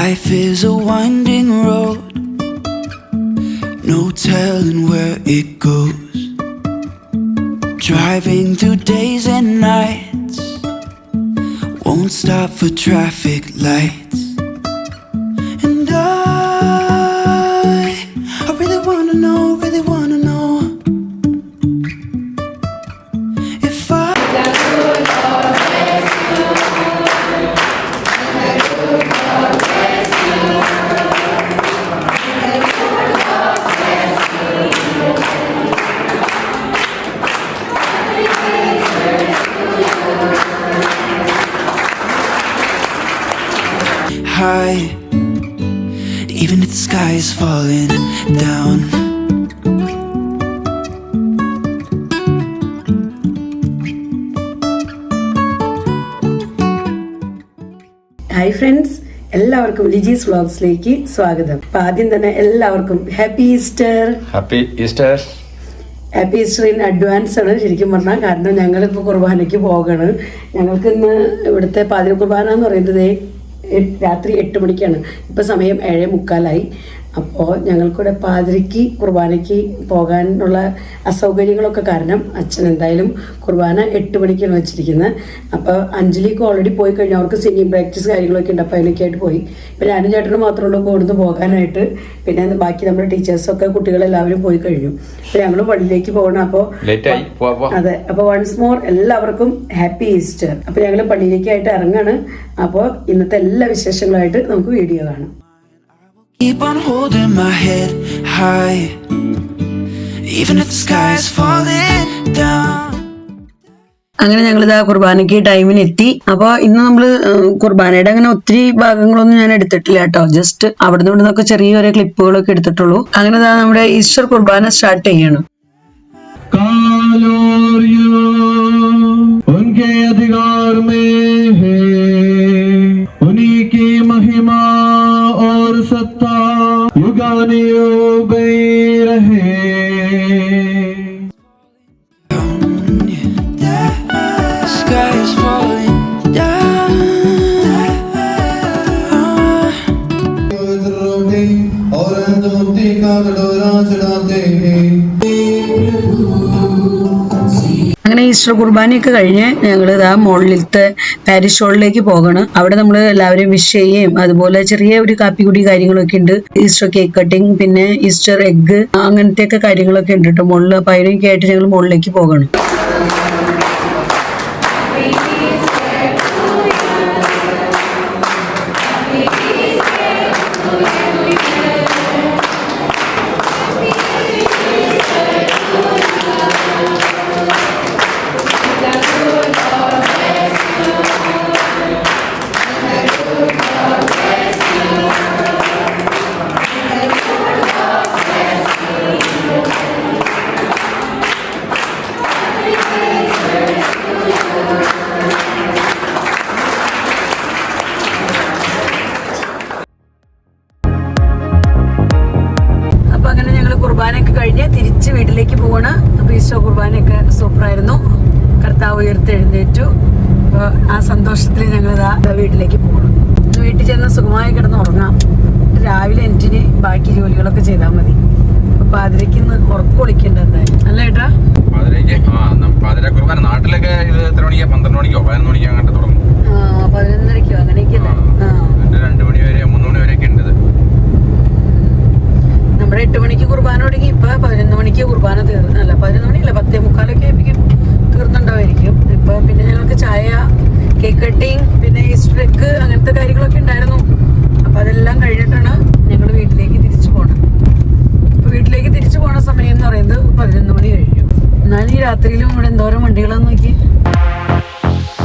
Life is a winding road, no telling where it goes. Driving through days and nights, won't stop for traffic lights. And I really wanna know if I high, even if the sky is falling down. Hi friends, എല്ലാവർക്കും ലിജീസ് വ്ളോഗ്സിലേക്ക് സ്വാഗതം. അപ്പം ആദ്യം തന്നെ എല്ലാവർക്കും happy Easter. Happy Easter. Happy Easter in advance ആണ് ശരിക്കും പറഞ്ഞാൽ. കാരണം ഞങ്ങളിപ്പോൾ കുർബാനയ്ക്ക് പോകണം. ഞങ്ങൾക്ക് ഇന്ന് ഇവിടുത്തെ പാതിര കുർബാന എന്ന് പറയുന്നത് രാത്രി 8 മണിക്കാണ്. ഇപ്പോൾ സമയം 7:45. അപ്പോൾ ഞങ്ങൾക്കിവിടെ പാതിരയ്ക്ക് കുർബാനയ്ക്ക് പോകാനുള്ള അസൗകര്യങ്ങളൊക്കെ കാരണം അച്ഛൻ എന്തായാലും കുർബാന 8 മണിക്കാണ് വെച്ചിരിക്കുന്നത്. അപ്പോൾ അഞ്ജലിക്ക് ഓൾറെഡി പോയി കഴിഞ്ഞാൽ അവർക്ക് സിംഗിങ് പ്രാക്ടീസ് കാര്യങ്ങളൊക്കെ ഉണ്ട്. അപ്പോൾ അതിനൊക്കെ ആയിട്ട് പോയി. ഇപ്പോൾ ഞാനും ചേട്ടനും മാത്രമേ ഉള്ളൂ കൊടുത്ത് പോകാനായിട്ട്. പിന്നെ ബാക്കി നമ്മുടെ ടീച്ചേഴ്സൊക്കെ കുട്ടികളെല്ലാവരും പോയി കഴിഞ്ഞു. അപ്പോൾ ഞങ്ങൾ പള്ളിയിലേക്ക് പോകണം. അപ്പോൾ അതെ, അപ്പോൾ വൺസ് മോർ എല്ലാവർക്കും ഹാപ്പി ഈസ്റ്റർ. അപ്പോൾ ഞങ്ങൾ പള്ളിയിലേക്കായിട്ട് ഇറങ്ങാണ്. അപ്പോൾ ഇന്നത്തെ എല്ലാ വിശേഷങ്ങളായിട്ട് നമുക്ക് വീഡിയോ കാണാം. Keep on holding my head high, even if the sky is falling down. അങ്ങനെ ഞങ്ങളിതാ കുർബാനയ്ക്ക് ടൈമിന് എത്തി. അപ്പോൾ ഇന്ന് നമ്മള് കുർബാനയുടെ അങ്ങനെ ഒത്തിരി ഭാഗങ്ങളൊന്നും ഞാൻ എടുത്തിട്ടില്ല കേട്ടോ. ജസ്റ്റ് അവിടെ നിന്നൊക്കെ ചെറിയൊരു ക്ലിപ്പുകളൊക്കെ എടുത്തിട്ടുള്ളൂ. അങ്ങനെ നമ്മുടെ ഈസ്റ്റർ കുർബാന സ്റ്റാർട്ട് ചെയ്യണം. उनके अधिकार में है, उन्हीं की महिमा और सत्ता युगानुयुग रहे. The sky is falling down. और मुक्ति का कटोरा चढ़ाते हैं. അങ്ങനെ ഈസ്റ്റർ കുർബാനയൊക്കെ കഴിഞ്ഞ് ഞങ്ങൾ ഇതാ മുകളിലത്തെ പാരിഷ് ഹാളിലേക്ക് പോകണം. അവിടെ നമ്മൾ എല്ലാവരും വിഷ് ചെയ്യുകയും അതുപോലെ ചെറിയ ഒരു കാപ്പിക്കുടി കാര്യങ്ങളൊക്കെ ഉണ്ട്. ഈസ്റ്റർ കേക്ക് കട്ടിങ്, പിന്നെ ഈസ്റ്റർ എഗ്ഗ്, അങ്ങനത്തെയൊക്കെ കാര്യങ്ങളൊക്കെ ഉണ്ട് കേട്ടോ മുകളിൽ. അപ്പം അതിനൊക്കെ ആയിട്ട് ഞങ്ങൾ മുകളിലേക്ക് പോകണം. കുർബാനയൊക്കെ കഴിഞ്ഞ് തിരിച്ച് വീട്ടിലേക്ക് പോവാണ്. അപ്പോൾ ഈസ്റ്റർ കുർബാനയൊക്കെ സൂപ്പറായിരുന്നു. കർത്താവ് ഉയർത്തെഴുന്നേറ്റു. അപ്പോൾ ആ സന്തോഷത്തിൽ ഞങ്ങളിതാ വീട്ടിലേക്ക് പോകണം. വീട്ടിൽ ചെന്ന് സുഖമായി കിടന്ന് ഉറങ്ങാം. രാവിലെ എൻറ്റിന് ബാക്കി ജോലികളൊക്കെ ചെയ്താൽ മതി. അപ്പോൾ പാതിരയ്ക്ക് ഇന്ന് ഉറക്കൊളിക്കേണ്ട എന്തായാലും അല്ല ഏട്ടാ. പാതിര കുർബാന നാട്ടിലൊക്കെ ഇത് എത്ര മണിക്കോ 12 മണിക്കോ 11 മണിക്കോ അങ്ങോട്ട് തുടങ്ങും. 11:30 അങ്ങനെയൊക്കെയല്ലേ. 2 മണി വരെ 3 മണി വരെയൊക്കെ ഉണ്ട്. നമ്മുടെ 8 മണിക്ക് കുർബാന തുടങ്ങി. ഇപ്പൊ 11 മണിക്ക് കുർബാന തീർന്നല്ല, 11 മണിയല്ല 10:45 ആയിരിക്കും തീർന്നുണ്ടാവായിരിക്കും. ഇപ്പൊ പിന്നെ ഞങ്ങൾക്ക് ചായ, കേക്ക് കട്ടിങ്, പിന്നെ ഈസ്റ്റർ എഗ് അങ്ങനത്തെ കാര്യങ്ങളൊക്കെ ഉണ്ടായിരുന്നു. അപ്പൊ അതെല്ലാം കഴിഞ്ഞിട്ടാണ് ഞങ്ങൾ വീട്ടിലേക്ക് തിരിച്ചു പോകണം. ഇപ്പൊ വീട്ടിലേക്ക് തിരിച്ചു പോണ സമയം എന്ന് പറയുന്നത് 11 മണി കഴിഞ്ഞു. എന്നാലും ഈ രാത്രിയിലും ഇവിടെ എന്തോരം വണ്ടികളാന്ന് നോക്കി.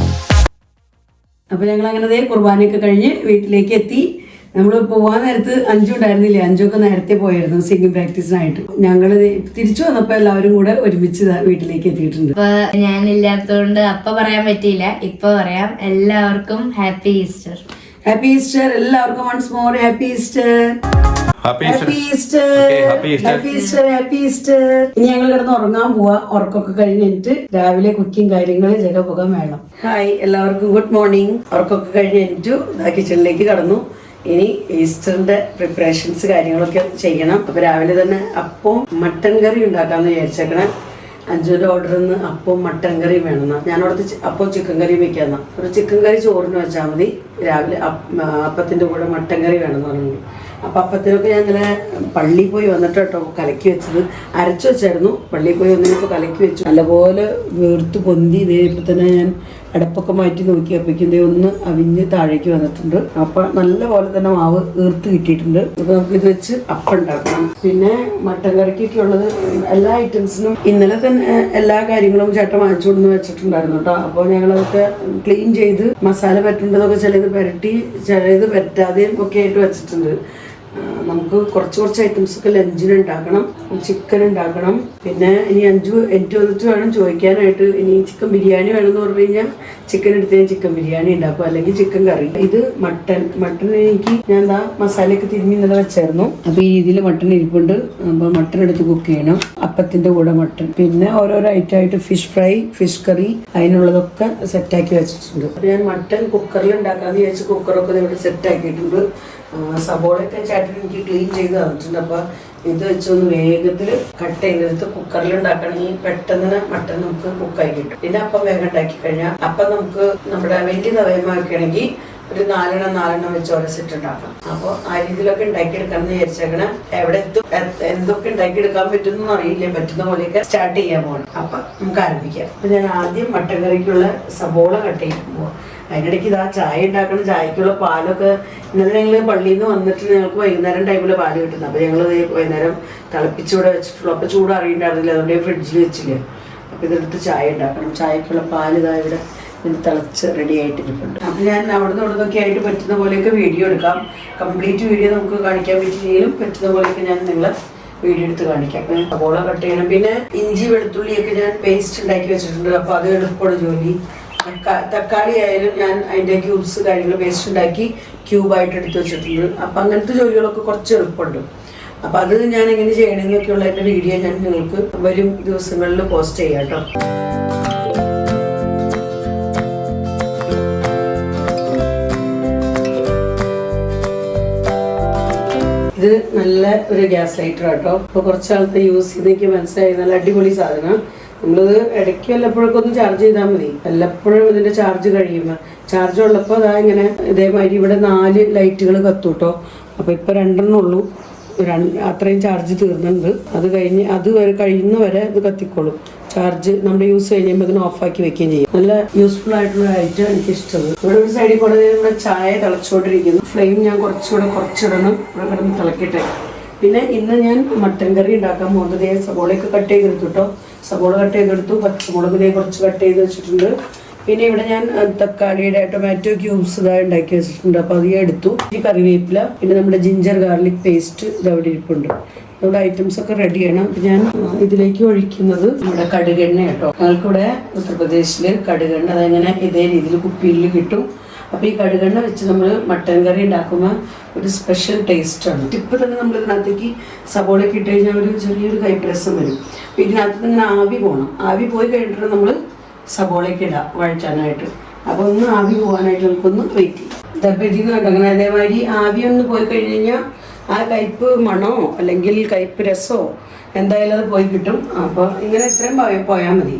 അപ്പൊ ഞങ്ങൾ അങ്ങനെ കുർബാനയൊക്കെ കഴിഞ്ഞ് വീട്ടിലേക്ക് എത്തി. നമ്മൾ പോകാൻ നേരത്ത് അഞ്ചു ഉണ്ടായിരുന്നില്ല. അഞ്ചൊക്കെ നേരത്തെ പോയായിരുന്നു സിംഗിങ് പ്രാക്ടീസിനായിട്ട്. ഞങ്ങൾ തിരിച്ചു വന്നപ്പോൾ എല്ലാവരും കൂടെ ഒരുമിച്ച് വീട്ടിലേക്ക് എത്തിയിട്ടുണ്ട്. ഞാനില്ലാത്തതുകൊണ്ട് അപ്പൊ പറയാൻ പറ്റിയില്ല, ഇപ്പൊ പറയാം. എല്ലാവർക്കും ഹാപ്പി ഈസ്റ്റർ. Happy Easter. എല്ലാവർക്കും once more happy Easter. Happy Easter. Happy Easter. ഇനി ഞങ്ങൾ കിടന്ന് ഉറങ്ങാൻ പോവാ. ഉറക്കൊക്കെ കഴിഞ്ഞിട്ട് രാവിലെ കുക്കിംഗ് കാര്യങ്ങൾ ജഗപുകം വേണം. ഹായ് എല്ലാവർക്കും ഗുഡ് മോർണിംഗ്. ഉറക്കൊക്കെ കഴിഞ്ഞിട്ട് കിച്ചണിലേക്ക് കടന്നു. ഇനി ഈസ്റ്ററിന്റെ പ്രിപ്പറേഷൻസ് കാര്യങ്ങളൊക്കെ ചെയ്യണം. അപ്പോൾ രാവിലെ തന്നെ അപ്പം മട്ടൻ കറി ഉണ്ടാക്കാമെന്ന് വിചാരിച്ചേക്കണേ. അഞ്ചുവിൻ്റെ ഓർഡറിൽ നിന്ന് അപ്പം മട്ടൻ കറി വേണമെന്നാ. ഞാനവിടുത്തെ അപ്പം ചിക്കൻ കറി വെക്കാമെന്നാ. ഒരു ചിക്കൻ കറി ചോറിന് വെച്ചാൽ മതി. രാവിലെ അപ്പത്തിൻ്റെ കൂടെ മട്ടൻ കറി വേണമെന്ന് പറഞ്ഞു. അപ്പം അപ്പത്തിനൊക്കെ ഞാൻ ഇങ്ങനെ പള്ളിയിൽ പോയി വന്നിട്ട് കേട്ടോ കലക്കി വെച്ചത്. അരച്ചു വെച്ചായിരുന്നു. പള്ളിയിൽ പോയി വന്നിട്ട് കലക്കി വെച്ചു. നല്ലപോലെ വീർത്ത് പൊന്തി. ഇതേ ഇപ്പം തന്നെ ഞാൻ അടപ്പൊക്കെ മാറ്റി നോക്കി അപ്പോഴേക്കും ഒന്ന് അവിഞ്ഞ് താഴേക്ക് വന്നിട്ടുണ്ട്. അപ്പം നല്ലപോലെ തന്നെ മാവ് വീർത്ത് കിട്ടിയിട്ടുണ്ട്. അപ്പോൾ നമുക്കിത് വെച്ച് അപ്പം ഉണ്ടാക്കണം. പിന്നെ മട്ടൻ കറിക്കൊക്കെ ഉള്ളത് എല്ലാ ഐറ്റംസിനും ഇന്നലെ തന്നെ എല്ലാ കാര്യങ്ങളും ചേട്ടൻ വാങ്ങിച്ചു കൊടുന്ന് വെച്ചിട്ടുണ്ടായിരുന്നു കേട്ടോ. അപ്പോൾ ഞങ്ങളതൊക്കെ ക്ലീൻ ചെയ്ത് മസാല പറ്റേണ്ടതൊക്കെ ചിലത് പുരട്ടി ചിലത് പറ്റാതെയും ഒക്കെ ആയിട്ട് വെച്ചിട്ടുണ്ട്. നമുക്ക് കുറച്ച് ഐറ്റംസ് ഒക്കെ ലഞ്ചിന് ഉണ്ടാക്കണം. ചിക്കൻ ഉണ്ടാക്കണം. പിന്നെ ഇനി എനിക്ക് വന്നിട്ട് വേണം ചോദിക്കാനായിട്ട്. ഇനി ചിക്കൻ ബിരിയാണി വേണമെന്ന് പറഞ്ഞു കഴിഞ്ഞാൽ ചിക്കൻ എടുത്ത് ഞാൻ ചിക്കൻ ബിരിയാണി ഉണ്ടാക്കും, അല്ലെങ്കിൽ ചിക്കൻ കറി. ഇത് മട്ടൻ എനിക്ക് ഞാൻ എന്താ മസാലയൊക്കെ തിരിഞ്ഞ് ഇന്നലെ വെച്ചായിരുന്നു. അപ്പോൾ ഈ രീതിയിൽ മട്ടൻ ഇരിപ്പുണ്ട്. അപ്പോൾ മട്ടൻ എടുത്ത് കുക്ക് ചെയ്യണം. അപ്പത്തിൻ്റെ കൂടെ മട്ടൻ. പിന്നെ ഓരോരോ ഐറ്റം ആയിട്ട് ഫിഷ് ഫ്രൈ, ഫിഷ് കറി, അതിനുള്ളതൊക്കെ സെറ്റാക്കി വെച്ചിട്ടുണ്ട്. അപ്പോൾ ഞാൻ മട്ടൻ കുക്കറിൽ ഉണ്ടാക്കാമെന്ന് വിചാരിച്ച് കുക്കറൊക്കെ ഇവിടെ സെറ്റാക്കിയിട്ടുണ്ട്. സബോളയൊക്കെ ചേട്ടൻ എനിക്ക് ക്ലീൻ ചെയ്ത് തന്നിട്ടുണ്ട്. അപ്പോൾ ഇത് വെച്ചൊന്ന് വേഗത്തിൽ കട്ട് ചെയ്തെടുത്ത് കുക്കറിൽ ഉണ്ടാക്കണമെങ്കിൽ പെട്ടെന്ന് മട്ടൻ നമുക്ക് കുക്കായി കിട്ടും. പിന്നെ അപ്പം വേഗം ഉണ്ടാക്കി കഴിഞ്ഞാൽ അപ്പം നമുക്ക് നമ്മുടെ വലിയ തവയമാക്കുകയാണെങ്കിൽ ഒരു 4 വെച്ച് ഓരോ സെറ്റ് ഉണ്ടാക്കാം. അപ്പോൾ ആ രീതിയിലൊക്കെ ഉണ്ടാക്കിയെടുക്കാമെന്ന് വിചാരിച്ചേക്കണേ. എവിടെ എത്തും എന്തൊക്കെ ഉണ്ടാക്കിയെടുക്കാൻ പറ്റുമെന്നൊന്നും അറിയില്ല. പറ്റുന്ന പോലെയൊക്കെ സ്റ്റാർട്ട് ചെയ്യാൻ പോകണം. അപ്പം നമുക്ക് ആരംഭിക്കാം. അപ്പം ഞാൻ ആദ്യം മട്ടൻ കറിക്കുള്ള സബോള കട്ട് ചെയ്യാൻ പോവാം. അതിനിടയ്ക്ക് ഇതാ ചായ ഉണ്ടാക്കണം. ചായക്കുള്ള പാലൊക്കെ ഇന്നലെ ഞങ്ങൾ പള്ളിയിൽ നിന്ന് വന്നിട്ട് ഞങ്ങൾക്ക് വൈകുന്നേരം ടൈമിൽ പാല് കിട്ടുന്നത്. അപ്പോൾ ഞങ്ങൾ വൈകുന്നേരം തിളപ്പിച്ചിവിടെ വെച്ചിട്ടുള്ളൂ. അപ്പോൾ ചൂട് അറിയണ്ടായിരുന്നില്ല, അതുകൊണ്ട് ഫ്രിഡ്ജിൽ വെച്ചില്ല. അപ്പോൾ ഇതെടുത്ത് ചായ ഉണ്ടാക്കണം. ചായക്കുള്ള പാല് ഇതാ ഇവിടെ തിളച്ച് റെഡി ആയിട്ടിരിപ്പുണ്ട്. അപ്പോൾ ഞാൻ അവിടെ നിന്നൊക്കെ ആയിട്ട് പറ്റുന്ന പോലെയൊക്കെ വീഡിയോ എടുക്കാം. കംപ്ലീറ്റ് വീഡിയോ നമുക്ക് കാണിക്കാൻ പറ്റില്ലെങ്കിലും പറ്റുന്ന പോലെയൊക്കെ ഞാൻ നിങ്ങളെ വീഡിയോ എടുത്ത് കാണിക്കാം. അപ്പം സബോള കട്ട് ചെയ്യണം. പിന്നെ ഇഞ്ചി വെളുത്തുള്ളിയൊക്കെ ഞാൻ പേസ്റ്റ് ഉണ്ടാക്കി വെച്ചിട്ടുണ്ട്. അപ്പോൾ അത് എളുപ്പമാണ് ജോലി. തക്കാളി ആയാലും ഞാൻ അതിൻ്റെ ക്യൂബ്സ് കാര്യങ്ങൾ പേസ്റ്റ് ഉണ്ടാക്കി ക്യൂബായിട്ട് എടുത്ത് വെച്ചിട്ടുണ്ട്. അപ്പം അങ്ങനത്തെ ജോലികളൊക്കെ കുറച്ച് എളുപ്പമുണ്ട്. അപ്പം അത് ഞാൻ എങ്ങനെ ചെയ്യണമെന്നൊക്കെയുള്ള എൻ്റെ വീഡിയോ ഞാൻ നിങ്ങൾക്ക് വരും ദിവസങ്ങളിൽ പോസ്റ്റ് ചെയ്യാം കേട്ടോ. ഇത് നല്ല ഒരു ഗ്യാസ് ലൈറ്റർ കേട്ടോ. ഇപ്പോൾ കുറച്ച് കാലത്ത് യൂസ് ചെയ്തെനിക്ക് മനസ്സിലായി നല്ല അടിപൊളി സാധനം. നമ്മളിത് ഇടയ്ക്ക് വല്ലപ്പോഴൊക്കെ ഒന്ന് ചാർജ് ചെയ്താൽ മതി. വല്ലപ്പോഴും ഇതിൻ്റെ ചാർജ് കഴിയുമ്പോൾ ചാർജ് ഉള്ളപ്പോൾ അതാ ഇങ്ങനെ ഇതേമാതിരി ഇവിടെ 4 ലൈറ്റുകൾ കത്തും കേട്ടോ. അപ്പോൾ ഇപ്പോൾ 2 ഉള്ളൂ. അത്രയും ചാർജ് തീർന്നുണ്ട്. അത് കഴിഞ്ഞ് അത് കഴിയുന്നവരെ ഇത് കത്തിക്കോളും. ചാർജ് നമ്മുടെ യൂസ് കഴിയുമ്പോൾ ഇതിന് ഓഫാക്കി വെക്കുകയും ചെയ്യും. നല്ല യൂസ്ഫുൾ ആയിട്ടുള്ള ഐറ്റം എനിക്ക് ഇഷ്ടമാണ്. ഇവിടെ ഒരു സൈഡിൽ കൂടെ ഇവിടെ ചായ തിളച്ചുകൊണ്ടിരിക്കുന്നു. ഫ്ലെയിം ഞാൻ കുറച്ചിടണം. ഇവിടെ കിടന്ന് തിളക്കട്ടെ. പിന്നെ ഇന്ന് ഞാൻ മട്ടൻ കറി ഉണ്ടാക്കാൻ പോകുന്നത് സബോളയൊക്കെ കട്ട് ചെയ്തെടുത്തു കേട്ടോ. സബോള കട്ട് ചെയ്തെടുത്തു. പച്ചമുളക് കുറച്ച് കട്ട് ചെയ്ത് വെച്ചിട്ടുണ്ട്. പിന്നെ ഇവിടെ ഞാൻ തക്കാളിയുടെ ടൊമാറ്റോ ക്യൂബ്സ് ഇതായി ഉണ്ടാക്കി വെച്ചിട്ടുണ്ട്. അപ്പോൾ അത് എടുത്തു. ഈ കറിവേപ്പില, പിന്നെ നമ്മുടെ ജിഞ്ചർ ഗാർലിക് പേസ്റ്റ് ഇതവിടെ ഇരിപ്പുണ്ട്. നമ്മുടെ ഐറ്റംസ് ഒക്കെ റെഡി ചെയ്യണം. ഞാൻ ഇതിലേക്ക് ഒഴിക്കുന്നത് നമ്മുടെ കടുകെണ്ണ കേട്ടോ. ഞങ്ങൾക്കിവിടെ ഉത്തർപ്രദേശിൽ കടുകെണ്ണ അതെങ്ങനെ ഇതേ രീതിയിൽ കുപ്പിയിൽ കിട്ടും. അപ്പോൾ ഈ കടുകെണ്ണ വെച്ച് നമ്മൾ മട്ടൻ കറി ഉണ്ടാക്കുമ്പോൾ ഒരു സ്പെഷ്യൽ ടേസ്റ്റാണ്. ഇപ്പം തന്നെ നമ്മൾ ഇതിനകത്തേക്ക് സബോളയൊക്കെ ഇട്ട് കഴിഞ്ഞാൽ ഒരു ചെറിയൊരു കൈപ്രസം വരും. അപ്പോൾ ഇതിനകത്ത് ഇങ്ങനെ ആവി പോകണം. ആവി പോയി കഴിഞ്ഞിട്ട് നമ്മൾ സബോളയൊക്കെ ഇടാം വഴറ്റാനായിട്ട്. അപ്പോൾ ഒന്ന് ആവി പോകാനായിട്ട് നമുക്കൊന്ന് വെയിറ്റ് ചെയ്യാം. ഇതപ്പോൾ ഇതിന്ന് കണ്ടങ്ങനെ അതേമാതിരി ആവി ഒന്ന് പോയി കഴിഞ്ഞ് കഴിഞ്ഞാൽ ആ കയ്പ്പ് മണമോ അല്ലെങ്കിൽ കയ്പ്പ് രസമോ എന്തായാലും അത് പോയി കിട്ടും. അപ്പോൾ ഇങ്ങനെ ഇത്രയും പോയാൽ മതി.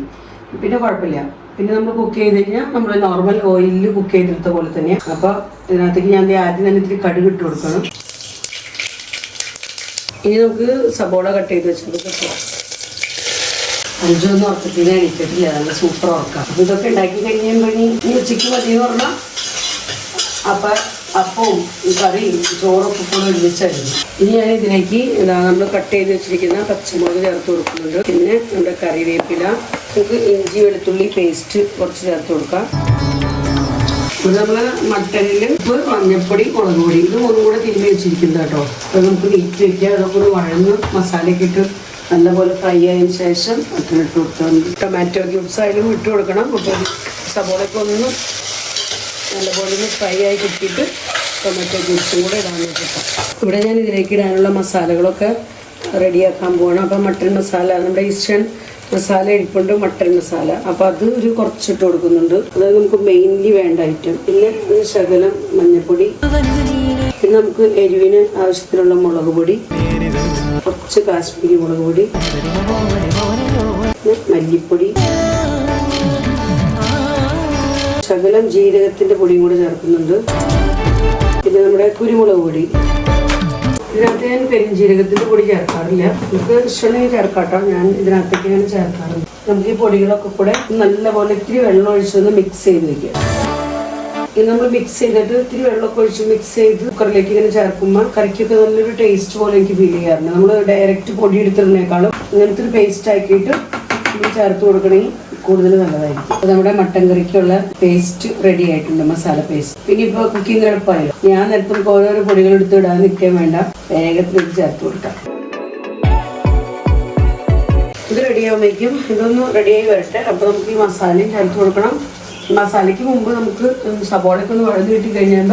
പിന്നെ കുഴപ്പമില്ല. പിന്നെ നമ്മൾ കുക്ക് ചെയ്ത് കഴിഞ്ഞാൽ നമ്മൾ നോർമൽ ഓയിലിൽ കുക്ക് ചെയ്തെടുത്ത പോലെ തന്നെയാണ്. അപ്പോൾ ഇതിനകത്തേക്ക് ഞാൻ ആദ്യം തന്നെ ഇത്തിരി കടുക് ഇട്ട് കൊടുക്കണം. ഇനി നമുക്ക് സബോള കട്ട് ചെയ്ത് വെച്ചിട്ട് അഞ്ചൊന്നും ഉറക്കത്തിന് എണീറ്റിട്ടില്ല. നല്ല സൂപ്പർ ഉറക്കാം. അപ്പോൾ ഇതൊക്കെ ഉണ്ടാക്കി കഴിഞ്ഞപ്പോൾ ഇനി ഉച്ചയ്ക്ക് മതിയെന്ന് പറഞ്ഞാൽ അപ്പം അപ്പവും കറിയും ചോറൊക്കെ കൂടെ ഒരുമിച്ചായിരുന്നു. ഇനി ഞാൻ ഇതിലേക്ക് നമ്മൾ കട്ട് ചെയ്ത് വെച്ചിരിക്കുന്ന പച്ചമുളക് ചേർത്ത് കൊടുക്കുന്നുണ്ട്. പിന്നെ നമ്മുടെ കറിവേപ്പില, നമുക്ക് ഇഞ്ചി വെളുത്തുള്ളി പേസ്റ്റ് കുറച്ച് ചേർത്ത് കൊടുക്കാം. ഇത് നമ്മൾ മട്ടനിൽ ഉപ്പ്, മഞ്ഞൾപ്പൊടി, മുളക് പൊടി ഇത് ഒന്നും കൂടെ തിരുമ്മി വെച്ചിരിക്കുന്നത് കേട്ടോ. അത് നമുക്ക് നീറ്റ് വയ്ക്കുക. അതൊക്കെ ഒന്ന് വഴന്ന് മസാലയൊക്കെ ഇട്ട് നല്ലപോലെ ഫ്രൈ ആയതിനു ശേഷം മട്ടൻ ഇട്ട് കൊടുക്കാം. ടൊമാറ്റോ ക്യൂബ്സ് ആയാലും ഇട്ട് കൊടുക്കണം. അപ്പോൾ സബോളയൊക്കെ ഒന്ന് നല്ലപോലെ ഒന്ന് ഫ്രൈ ആയി കിട്ടിയിട്ട് ടൊമാറ്റോ ക്യൂബ്സും കൂടെ ഇടാൻ വെച്ചിട്ടാണ്. ഇവിടെ ഞാൻ ഇതിലേക്ക് ഇടാനുള്ള മസാലകളൊക്കെ റെഡിയാക്കാൻ പോകണം. അപ്പോൾ മട്ടൻ മസാല, നമ്മുടെ ഈസ്റ്റേൺ മസാല ഇരിപ്പുണ്ട്, മട്ടൻ മസാല. അപ്പോൾ അത് ഒരു കുറച്ചിട്ട് കൊടുക്കുന്നുണ്ട്. അതായത് നമുക്ക് മെയിൻലി വേണ്ട ഐറ്റം. പിന്നെ ഒരു ശകലം മഞ്ഞൾപ്പൊടി, പിന്നെ നമുക്ക് എരിവിന് ആവശ്യത്തിനുള്ള മുളക് പൊടി, കുറച്ച് കാശ്മീരി മുളക് പൊടി, മല്ലിപ്പൊടി, ശകലം ജീരകത്തിൻ്റെ പൊടിയും കൂടെ ചേർക്കുന്നുണ്ട്. പിന്നെ നമ്മുടെ കുരുമുളക് പൊടി. ഇതിനകത്ത് ഞാൻ പെരുംജീരകത്തിൻ്റെ പൊടി ചേർക്കാറില്ല, നമുക്ക് ഇഷ്ടമുണ്ടെങ്കിൽ ചേർക്കാട്ടോ. ഞാൻ ഇതിനകത്തേക്ക് ഞാൻ ചേർക്കാറുണ്ട്. നമുക്ക് ഈ പൊടികളൊക്കെ കൂടെ നല്ലപോലെ ഇത്തിരി വെള്ളം ഒഴിച്ചൊന്ന് മിക്സ് ചെയ്ത് വെക്കാം. ഇത് നമ്മൾ മിക്സ് ചെയ്തിട്ട് ഇത്തിരി വെള്ളമൊക്കെ ഒഴിച്ച് മിക്സ് ചെയ്ത് കുക്കറിലേക്ക് ഇങ്ങനെ ചേർക്കുമ്പോൾ കറിക്കൊക്കെ നല്ലൊരു ടേസ്റ്റ് പോലെ എനിക്ക് ഫീൽ ചെയ്യാറുണ്ട്. നമ്മൾ ഡയറക്റ്റ് പൊടി എടുത്തതിനേക്കാളും ഇങ്ങനത്തെ ഒരു പേസ്റ്റ് ആക്കിയിട്ട് ഇത് ചേർത്ത് കൊടുക്കണമെങ്കിൽ കൂടുതൽ നല്ലതായിരിക്കും. അപ്പോൾ നമ്മുടെ മട്ടൻ കറിക്കുള്ള പേസ്റ്റ് റെഡി ആയിട്ടുണ്ട്, മസാല പേസ്റ്റ്. പിന്നെ ഇപ്പോൾ കുക്കിംഗ് എളുപ്പമായല്ലോ, ഞാൻ നേരത്തെ നമുക്ക് ഓരോരോ പൊടികൾ എടുത്ത് ഇടാൻ നിൽക്കാൻ വേണ്ട, വേഗത്തിൽ ഇത് ചേർത്ത് കൊടുക്കാം. ഇത് റെഡിയാകുമ്പോഴേക്കും ഇതൊന്ന് റെഡിയായി വരട്ടെ. അപ്പോൾ നമുക്ക് ഈ മസാലയും ചേർത്ത് കൊടുക്കണം. മസാലയ്ക്ക് മുമ്പ് നമുക്ക് സബോളയൊക്കെ ഒന്ന് വഴന്ന് കിട്ടി കഴിഞ്ഞാൽ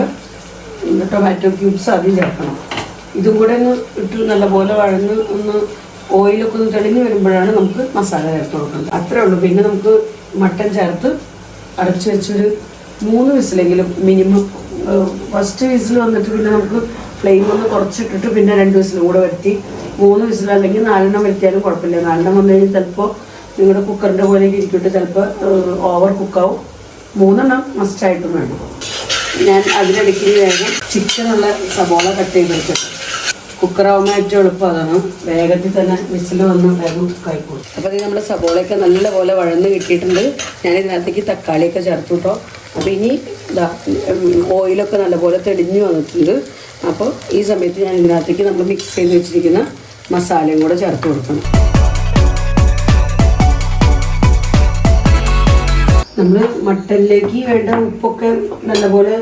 ടൊമാറ്റോ ക്യൂബ്സ് ആദ്യം ചേർക്കണം. ഇതും കൂടെ ഒന്ന് ഇട്ട് നല്ലപോലെ വഴന്ന് ഒന്ന് ഓയിലൊക്കെ ഒന്ന് തെളിഞ്ഞ് വരുമ്പോഴാണ് നമുക്ക് മസാല ചേർത്ത് കൊടുക്കുന്നത്. അത്രേ ഉള്ളൂ. പിന്നെ നമുക്ക് മട്ടൻ ചേർത്ത് അടച്ചു വെച്ചൊരു 3 വിസിലെങ്കിലും മിനിമം. ഫസ്റ്റ് വിസിൽ വന്നിട്ട് പിന്നെ നമുക്ക് ഫ്ലെയിം ഒന്ന് കുറച്ചിട്ടിട്ട് പിന്നെ 2 വിസിലും കൂടെ വരുത്തി 3 വിസിൽ അല്ലെങ്കിൽ 4 വരുത്തിയാലും കുഴപ്പമില്ല. 4 വന്നു കഴിഞ്ഞാൽ ചിലപ്പോൾ നിങ്ങളുടെ കുക്കറിൻ്റെ പോലെയൊക്കെ ഇരിക്കട്ടെ, ചിലപ്പോൾ ഓവർ കുക്കാവും. 3 മസ്റ്റായിട്ടും വേണം. ഞാൻ അതിനിടയ്ക്ക് വേഗം ചിക്കനുള്ള സബോള കട്ട് ചെയ്തെടുത്തിട്ട്, കുക്കറാവുമ്പോൾ ഏറ്റവും എളുപ്പം അതാണ്, വേഗത്തിൽ തന്നെ വിസിൽ വന്ന് വേഗം കുക്കായിക്കോളും. അപ്പോൾ ഇത് നമ്മുടെ സബോളയൊക്കെ നല്ലപോലെ വഴന്ന് കിട്ടിയിട്ടുണ്ട്. ഞാൻ ഇതിനകത്തേക്ക് തക്കാളിയൊക്കെ ചേർത്ത് കേട്ടോ. അപ്പോൾ ഇനി ഇതാ ഓയിലൊക്കെ നല്ലപോലെ തെളിഞ്ഞു വന്നിട്ടുണ്ട്. അപ്പോൾ ഈ സമയത്ത് ഞാൻ ഇതിനകത്തേക്ക് നമ്മൾ മിക്സ് ചെയ്ത് വെച്ചിരിക്കുന്ന മസാലയും കൂടെ ചേർത്ത് കൊടുക്കണം. നമ്മൾ മട്ടനിലേക്ക് വേണ്ട ഉപ്പൊക്കെ നല്ലപോലെ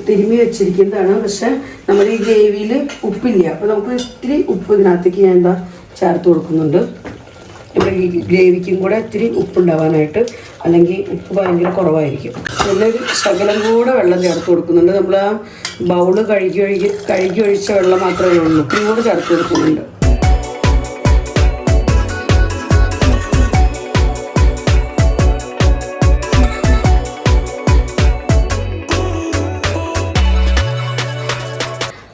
തിരുമ്മി വെച്ചിരിക്കുന്നതാണ്. പക്ഷെ നമ്മുടെ ഈ ഗ്രേവിയിൽ ഉപ്പില്ല. അപ്പോൾ നമുക്ക് ഇത്തിരി ഉപ്പ് ഇതിനകത്തേക്ക് ഞാൻ എന്താ ചേർത്ത് കൊടുക്കുന്നുണ്ട്. ഇവിടെ ഈ ഗ്രേവിക്കും കൂടെ ഇത്തിരി ഉപ്പുണ്ടാവാനായിട്ട്, അല്ലെങ്കിൽ ഉപ്പ് ഭയങ്കര കുറവായിരിക്കും. നല്ലൊരു ശകലം കൂടെ വെള്ളം ചേർത്ത് കൊടുക്കുന്നുണ്ട്. നമ്മൾ ആ ബൗള് കഴുകി ഒഴിച്ച വെള്ളം മാത്രമേ ഉള്ളൂ, ഉപ്പും കൂടെ ചേർത്ത് കൊടുക്കുന്നുണ്ട്.